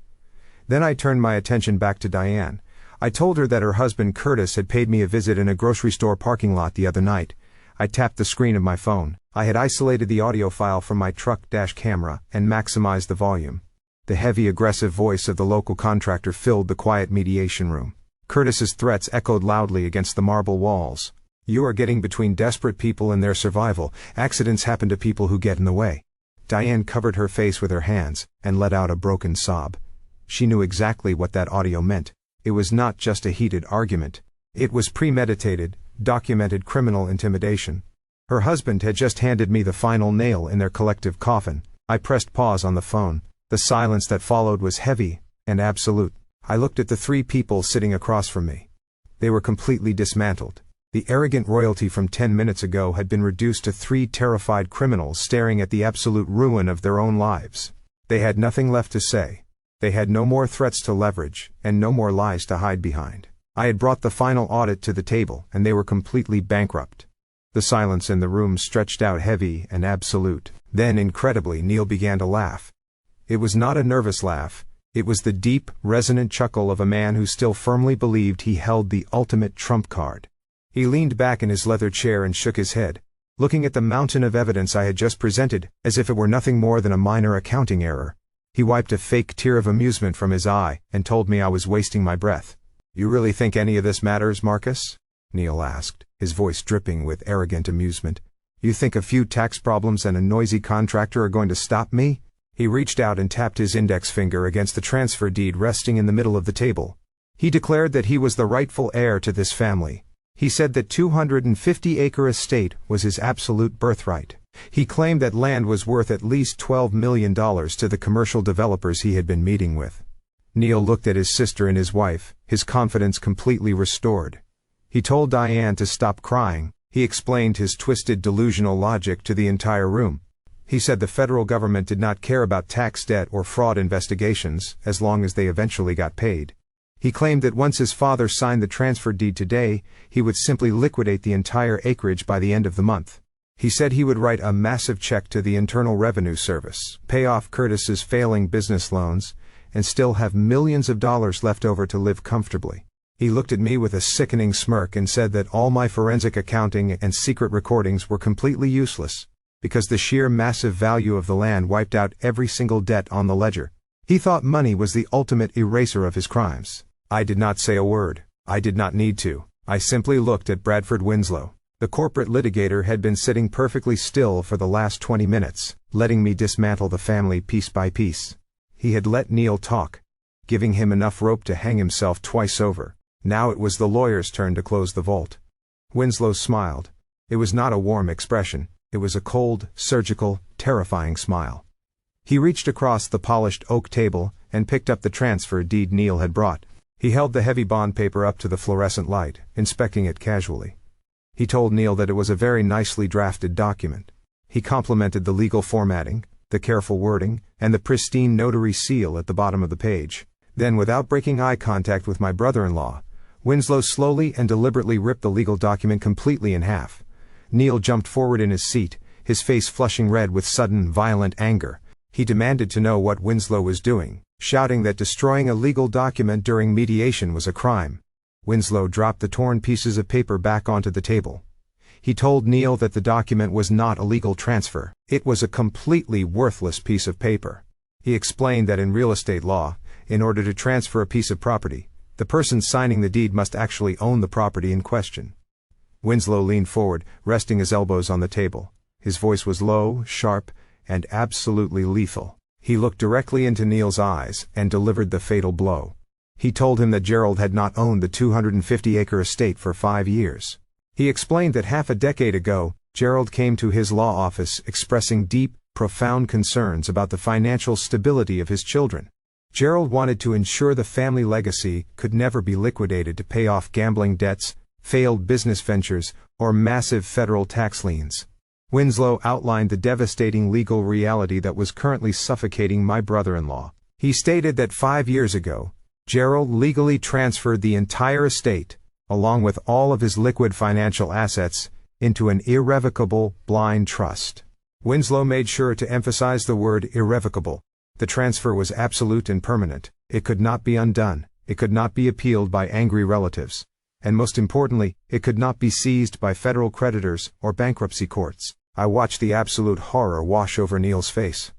Then I turned my attention back to Diane. I told her that her husband Curtis had paid me a visit in a grocery store parking lot the other night. I tapped the screen of my phone. I had isolated the audio file from my truck dash camera and maximized the volume. The heavy, aggressive voice of the local contractor filled the quiet mediation room. Curtis's threats echoed loudly against the marble walls. You are getting between desperate people and their survival. Accidents happen to people who get in the way. Diane covered her face with her hands and let out a broken sob. She knew exactly what that audio meant. It was not just a heated argument. It was premeditated, documented criminal intimidation. Her husband had just handed me the final nail in their collective coffin. I pressed pause on the phone. The silence that followed was heavy and absolute. I looked at the three people sitting across from me. They were completely dismantled. The arrogant royalty from 10 minutes ago had been reduced to three terrified criminals staring at the absolute ruin of their own lives. They had nothing left to say. They had no more threats to leverage, and no more lies to hide behind. I had brought the final audit to the table, and they were completely bankrupt. The silence in the room stretched out heavy and absolute. Then, incredibly, Neil began to laugh. It was not a nervous laugh. It was the deep, resonant chuckle of a man who still firmly believed he held the ultimate trump card. He leaned back in his leather chair and shook his head, looking at the mountain of evidence I had just presented, as if it were nothing more than a minor accounting error. He wiped a fake tear of amusement from his eye, and told me I was wasting my breath. "You really think any of this matters, Marcus?" Neil asked, his voice dripping with arrogant amusement. "You think a few tax problems and a noisy contractor are going to stop me?" He reached out and tapped his index finger against the transfer deed resting in the middle of the table. He declared that he was the rightful heir to this family. He said that 250-acre estate was his absolute birthright. He claimed that land was worth at least $12 million to the commercial developers he had been meeting with. Neil looked at his sister and his wife, his confidence completely restored. He told Diane to stop crying. He explained his twisted delusional logic to the entire room. He said the federal government did not care about tax debt or fraud investigations, as long as they eventually got paid. He claimed that once his father signed the transfer deed today, he would simply liquidate the entire acreage by the end of the month. He said he would write a massive check to the Internal Revenue Service, pay off Curtis's failing business loans, and still have millions of dollars left over to live comfortably. He looked at me with a sickening smirk and said that all my forensic accounting and secret recordings were completely useless, because the sheer massive value of the land wiped out every single debt on the ledger. He thought money was the ultimate eraser of his crimes. I did not say a word. I did not need to. I simply looked at Bradford Winslow. The corporate litigator had been sitting perfectly still for the last 20 minutes, letting me dismantle the family piece by piece. He had let Neil talk, giving him enough rope to hang himself twice over. Now it was the lawyer's turn to close the vault. Winslow smiled. It was not a warm expression. It was a cold, surgical, terrifying smile. He reached across the polished oak table and picked up the transfer deed Neil had brought. He held the heavy bond paper up to the fluorescent light, inspecting it casually. He told Neil that it was a very nicely drafted document. He complimented the legal formatting, the careful wording, and the pristine notary seal at the bottom of the page. Then, without breaking eye contact with my brother-in-law, Winslow slowly and deliberately ripped the legal document completely in half. Neil jumped forward in his seat, his face flushing red with sudden, violent anger. He demanded to know what Winslow was doing, shouting that destroying a legal document during mediation was a crime. Winslow dropped the torn pieces of paper back onto the table. He told Neil that the document was not a legal transfer. It was a completely worthless piece of paper. He explained that in real estate law, in order to transfer a piece of property, the person signing the deed must actually own the property in question. Winslow leaned forward, resting his elbows on the table. His voice was low, sharp, and absolutely lethal. He looked directly into Neil's eyes and delivered the fatal blow. He told him that Gerald had not owned the 250-acre estate for 5 years. He explained that half a decade ago, Gerald came to his law office expressing deep, profound concerns about the financial stability of his children. Gerald wanted to ensure the family legacy could never be liquidated to pay off gambling debts, failed business ventures, or massive federal tax liens. Winslow outlined the devastating legal reality that was currently suffocating my brother-in-law. He stated that 5 years ago, Gerald legally transferred the entire estate, along with all of his liquid financial assets, into an irrevocable, blind trust. Winslow made sure to emphasize the word irrevocable. The transfer was absolute and permanent. It could not be undone. It could not be appealed by angry relatives. And most importantly, it could not be seized by federal creditors or bankruptcy courts. I watched the absolute horror wash over Neil's face.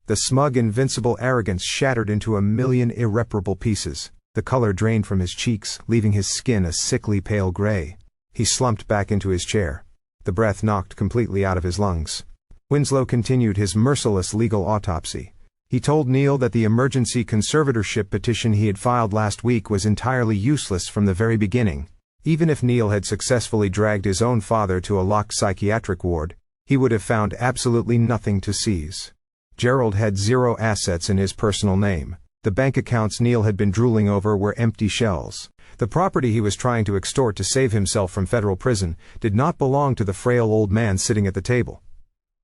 The smug, invincible arrogance shattered into a million irreparable pieces. The color drained from his cheeks, leaving his skin a sickly pale gray. He slumped back into his chair. The breath knocked completely out of his lungs. Winslow continued his merciless legal autopsy. He told Neil that the emergency conservatorship petition he had filed last week was entirely useless from the very beginning. Even if Neil had successfully dragged his own father to a locked psychiatric ward, he would have found absolutely nothing to seize. Gerald had zero assets in his personal name. The bank accounts Neil had been drooling over were empty shells. The property he was trying to extort to save himself from federal prison did not belong to the frail old man sitting at the table.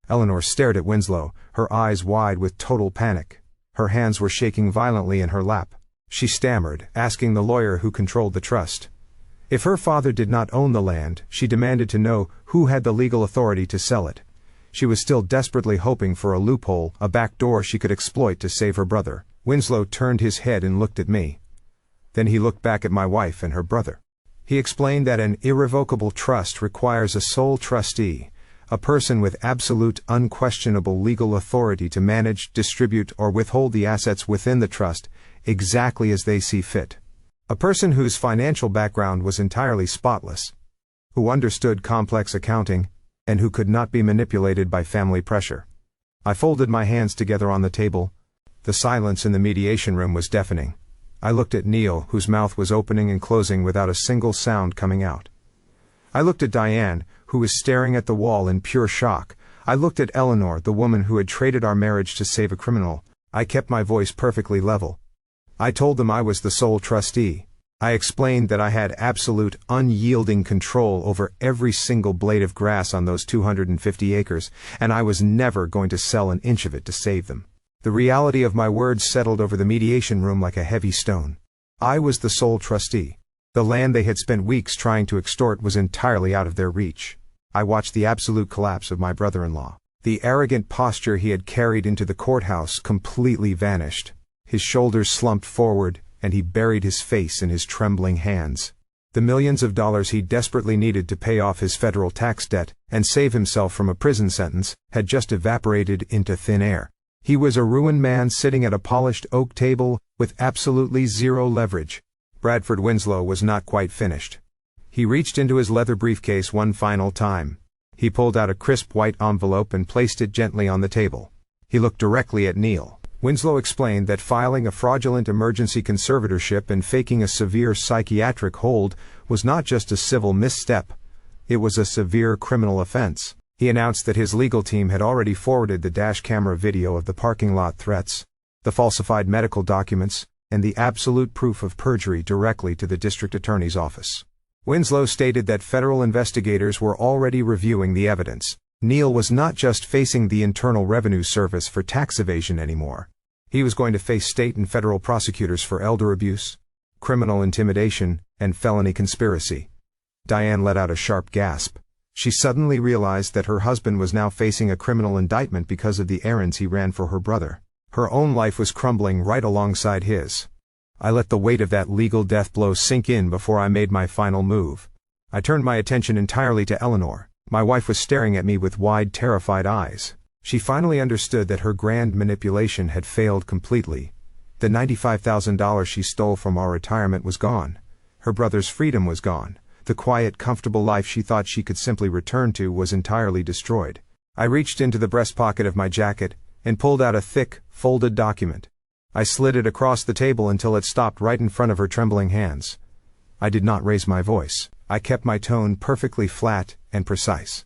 Eleanor stared at Winslow, her eyes wide with total panic. Her hands were shaking violently in her lap. She stammered, asking the lawyer who controlled the trust. If her father did not own the land, she demanded to know who had the legal authority to sell it. She was still desperately hoping for a loophole, a back door she could exploit to save her brother. Winslow turned his head and looked at me. Then he looked back at my wife and her brother. He explained that an irrevocable trust requires a sole trustee, a person with absolute, unquestionable legal authority to manage, distribute, or withhold the assets within the trust, exactly as they see fit. A person whose financial background was entirely spotless, who understood complex accounting, and who could not be manipulated by family pressure. I folded my hands together on the table. The silence in the mediation room was deafening. I looked at Neil, whose mouth was opening and closing without a single sound coming out. I looked at Diane, who was staring at the wall in pure shock. I looked at Eleanor, the woman who had traded our marriage to save a criminal. I kept my voice perfectly level. I told them I was the sole trustee. I explained that I had absolute, unyielding control over every single blade of grass on those 250 acres, and I was never going to sell an inch of it to save them. The reality of my words settled over the mediation room like a heavy stone. I was the sole trustee. The land they had spent weeks trying to extort was entirely out of their reach. I watched the absolute collapse of my brother-in-law. The arrogant posture he had carried into the courthouse completely vanished. His shoulders slumped forward, and he buried his face in his trembling hands. The millions of dollars he desperately needed to pay off his federal tax debt and save himself from a prison sentence had just evaporated into thin air. He was a ruined man sitting at a polished oak table with absolutely zero leverage. Bradford Winslow was not quite finished. He reached into his leather briefcase one final time. He pulled out a crisp white envelope and placed it gently on the table. He looked directly at Neil. Winslow explained that filing a fraudulent emergency conservatorship and faking a severe psychiatric hold was not just a civil misstep, it was a severe criminal offense. He announced that his legal team had already forwarded the dash camera video of the parking lot threats, the falsified medical documents, and the absolute proof of perjury directly to the district attorney's office. Winslow stated that federal investigators were already reviewing the evidence. Neil was not just facing the Internal Revenue Service for tax evasion anymore. He was going to face state and federal prosecutors for elder abuse, criminal intimidation, and felony conspiracy. Diane let out a sharp gasp. She suddenly realized that her husband was now facing a criminal indictment because of the errands he ran for her brother. Her own life was crumbling right alongside his. I let the weight of that legal death blow sink in before I made my final move. I turned my attention entirely to Eleanor. My wife was staring at me with wide, terrified eyes. She finally understood that her grand manipulation had failed completely. The $95,000 she stole from our retirement was gone. Her brother's freedom was gone. The quiet, comfortable life she thought she could simply return to was entirely destroyed. I reached into the breast pocket of my jacket and pulled out a thick, folded document. I slid it across the table until it stopped right in front of her trembling hands. I did not raise my voice. I kept my tone perfectly flat and precise.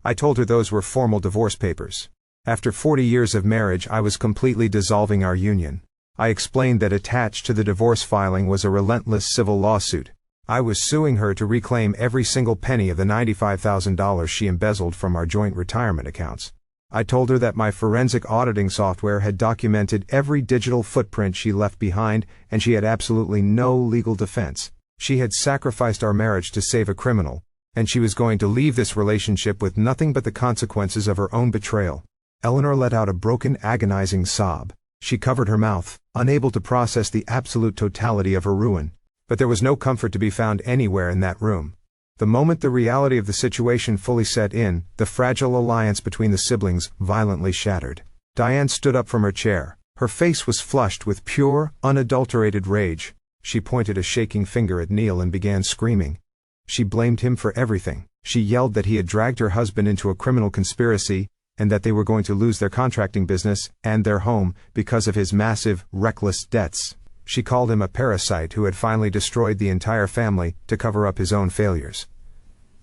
I told her those were formal divorce papers. After 40 years of marriage, I was completely dissolving our union. I explained that attached to the divorce filing was a relentless civil lawsuit. I was suing her to reclaim every single penny of the $95,000 she embezzled from our joint retirement accounts. I told her that my forensic auditing software had documented every digital footprint she left behind, and she had absolutely no legal defense. She had sacrificed our marriage to save a criminal, and she was going to leave this relationship with nothing but the consequences of her own betrayal. Eleanor let out a broken, agonizing sob. She covered her mouth, unable to process the absolute totality of her ruin. But there was no comfort to be found anywhere in that room. The moment the reality of the situation fully set in, the fragile alliance between the siblings violently shattered. Diane stood up from her chair. Her face was flushed with pure, unadulterated rage. She pointed a shaking finger at Neil and began screaming. She blamed him for everything. She yelled that he had dragged her husband into a criminal conspiracy, and that they were going to lose their contracting business and their home because of his massive, reckless debts. She called him a parasite who had finally destroyed the entire family to cover up his own failures.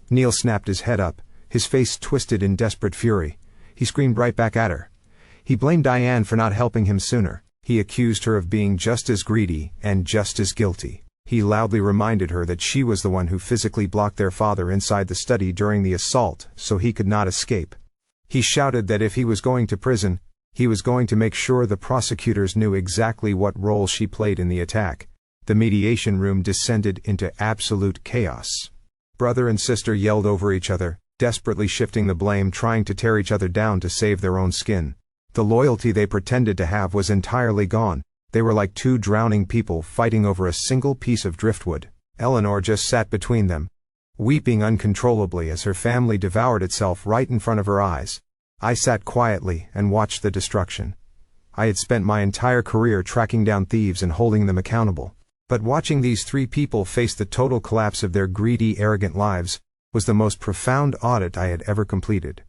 Neil snapped his head up, his face twisted in desperate fury. He screamed right back at her. He blamed Diane for not helping him sooner. He accused her of being just as greedy and just as guilty. He loudly reminded her that she was the one who physically blocked their father inside the study during the assault so he could not escape. He shouted that if he was going to prison, he was going to make sure the prosecutors knew exactly what role she played in the attack. The mediation room descended into absolute chaos. Brother and sister yelled over each other, desperately shifting the blame, trying to tear each other down to save their own skin. The loyalty they pretended to have was entirely gone. They were like two drowning people fighting over a single piece of driftwood. Eleanor just sat between them, weeping uncontrollably as her family devoured itself right in front of her eyes. I sat quietly and watched the destruction. I had spent my entire career tracking down thieves and holding them accountable. But watching these three people face the total collapse of their greedy, arrogant lives was the most profound audit I had ever completed.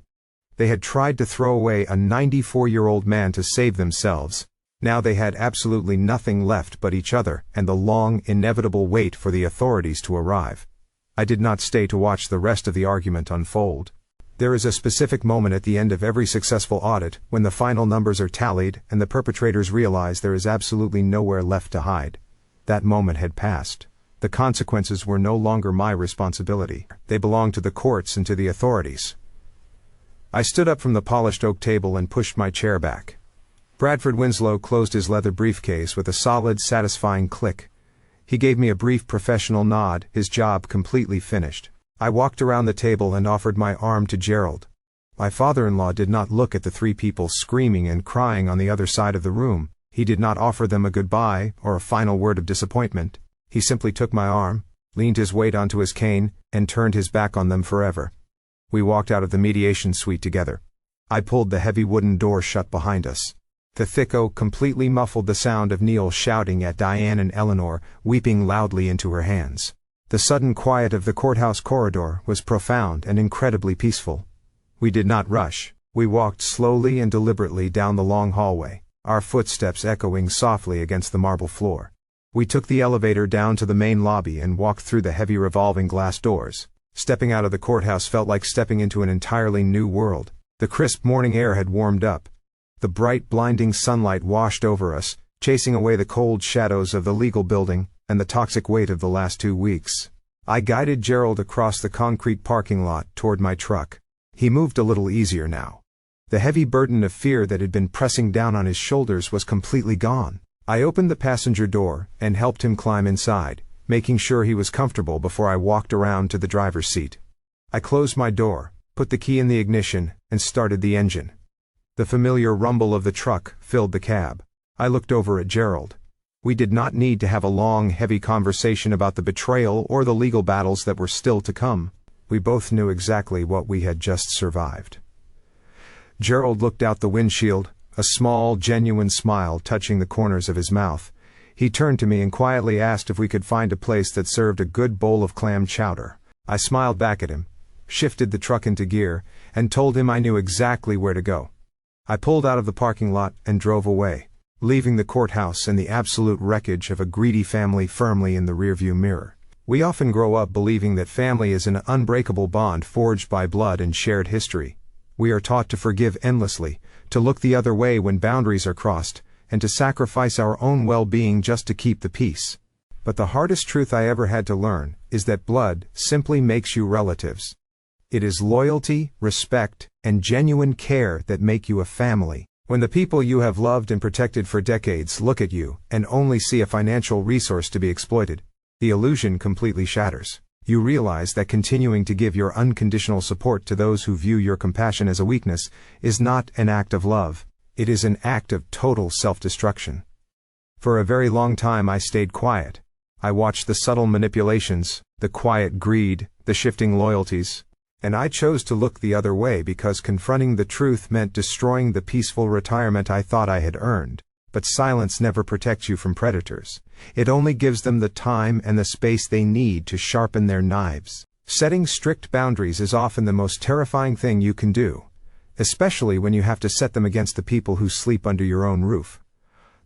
They had tried to throw away a 94-year-old man to save themselves. Now they had absolutely nothing left but each other and the long, inevitable wait for the authorities to arrive. I did not stay to watch the rest of the argument unfold. There is a specific moment at the end of every successful audit when the final numbers are tallied and the perpetrators realize there is absolutely nowhere left to hide. That moment had passed. The consequences were no longer my responsibility. They belonged to the courts and to the authorities. I stood up from the polished oak table and pushed my chair back. Bradford Winslow closed his leather briefcase with a solid, satisfying click. He gave me a brief professional nod, his job completely finished. I walked around the table and offered my arm to Gerald. My father-in-law did not look at the three people screaming and crying on the other side of the room. He did not offer them a goodbye or a final word of disappointment. He simply took my arm, leaned his weight onto his cane, and turned his back on them forever. We walked out of the mediation suite together. I pulled the heavy wooden door shut behind us. The thick oak completely muffled the sound of Neil shouting at Diane and Eleanor, weeping loudly into her hands. The sudden quiet of the courthouse corridor was profound and incredibly peaceful. We did not rush. We walked slowly and deliberately down the long hallway, our footsteps echoing softly against the marble floor. We took the elevator down to the main lobby and walked through the heavy revolving glass doors. Stepping out of the courthouse felt like stepping into an entirely new world. The crisp morning air had warmed up. The bright, blinding sunlight washed over us, chasing away the cold shadows of the legal building and the toxic weight of the last 2 weeks. I guided Gerald across the concrete parking lot toward my truck. He moved a little easier now. The heavy burden of fear that had been pressing down on his shoulders was completely gone. I opened the passenger door and helped him climb inside, making sure he was comfortable before I walked around to the driver's seat. I closed my door, put the key in the ignition, and started the engine. The familiar rumble of the truck filled the cab. I looked over at Gerald. We did not need to have a long, heavy conversation about the betrayal or the legal battles that were still to come. We both knew exactly what we had just survived. Gerald looked out the windshield, a small, genuine smile touching the corners of his mouth. He turned to me and quietly asked if we could find a place that served a good bowl of clam chowder. I smiled back at him, shifted the truck into gear, and told him I knew exactly where to go. I pulled out of the parking lot and drove away, leaving the courthouse and the absolute wreckage of a greedy family firmly in the rearview mirror. We often grow up believing that family is an unbreakable bond forged by blood and shared history. We are taught to forgive endlessly, to look the other way when boundaries are crossed, and to sacrifice our own well-being just to keep the peace. But the hardest truth I ever had to learn is that blood simply makes you relatives. It is loyalty, respect, and genuine care that make you a family. When the people you have loved and protected for decades look at you and only see a financial resource to be exploited, the illusion completely shatters. You realize that continuing to give your unconditional support to those who view your compassion as a weakness is not an act of love. It is an act of total self-destruction. For a very long time I stayed quiet. I watched the subtle manipulations, the quiet greed, the shifting loyalties, and I chose to look the other way because confronting the truth meant destroying the peaceful retirement I thought I had earned. But silence never protects you from predators. It only gives them the time and the space they need to sharpen their knives. Setting strict boundaries is often the most terrifying thing you can do, especially when you have to set them against the people who sleep under your own roof.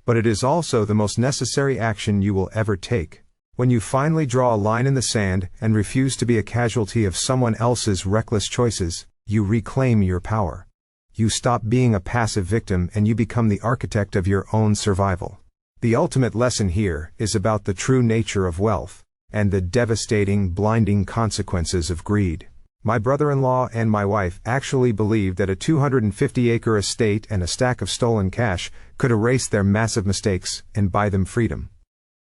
But it is also the most necessary action you will ever take. When you finally draw a line in the sand and refuse to be a casualty of someone else's reckless choices, you reclaim your power. You stop being a passive victim and you become the architect of your own survival. The ultimate lesson here is about the true nature of wealth and the devastating, blinding consequences of greed. My brother-in-law and my wife actually believed that a 250-acre estate and a stack of stolen cash could erase their massive mistakes and buy them freedom.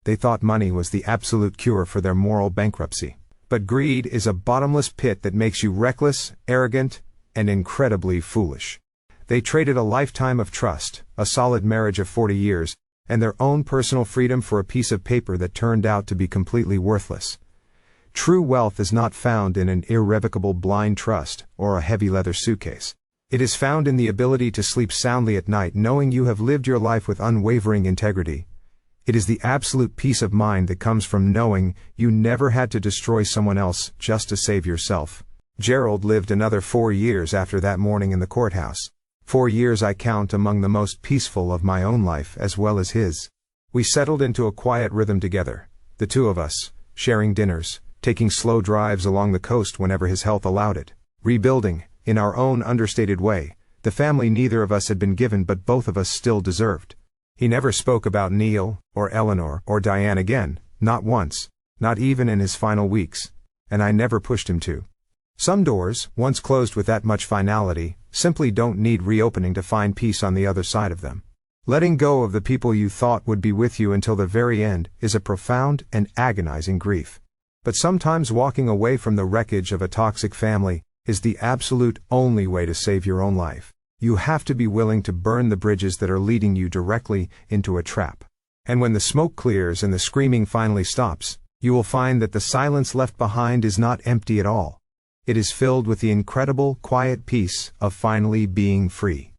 They thought money was the absolute cure for their moral bankruptcy. But greed is a bottomless pit that makes you reckless, arrogant, and incredibly foolish. They traded a lifetime of trust, a solid marriage of 40 years, and their own personal freedom for a piece of paper that turned out to be completely worthless. True wealth is not found in an irrevocable blind trust or a heavy leather suitcase. It is found in the ability to sleep soundly at night knowing you have lived your life with unwavering integrity. It is the absolute peace of mind that comes from knowing you never had to destroy someone else just to save yourself. Gerald lived another 4 years after that morning in the courthouse. 4 years I count among the most peaceful of my own life as well as his. We settled into a quiet rhythm together, the two of us, sharing dinners, taking slow drives along the coast whenever his health allowed it, rebuilding, in our own understated way, the family neither of us had been given but both of us still deserved. He never spoke about Neil, or Eleanor, or Diane again, not once, not even in his final weeks, and I never pushed him to. Some doors, once closed with that much finality, simply don't need reopening to find peace on the other side of them. Letting go of the people you thought would be with you until the very end is a profound and agonizing grief. But sometimes walking away from the wreckage of a toxic family is the absolute only way to save your own life. You have to be willing to burn the bridges that are leading you directly into a trap. And when the smoke clears and the screaming finally stops, you will find that the silence left behind is not empty at all. It is filled with the incredible, quiet peace of finally being free.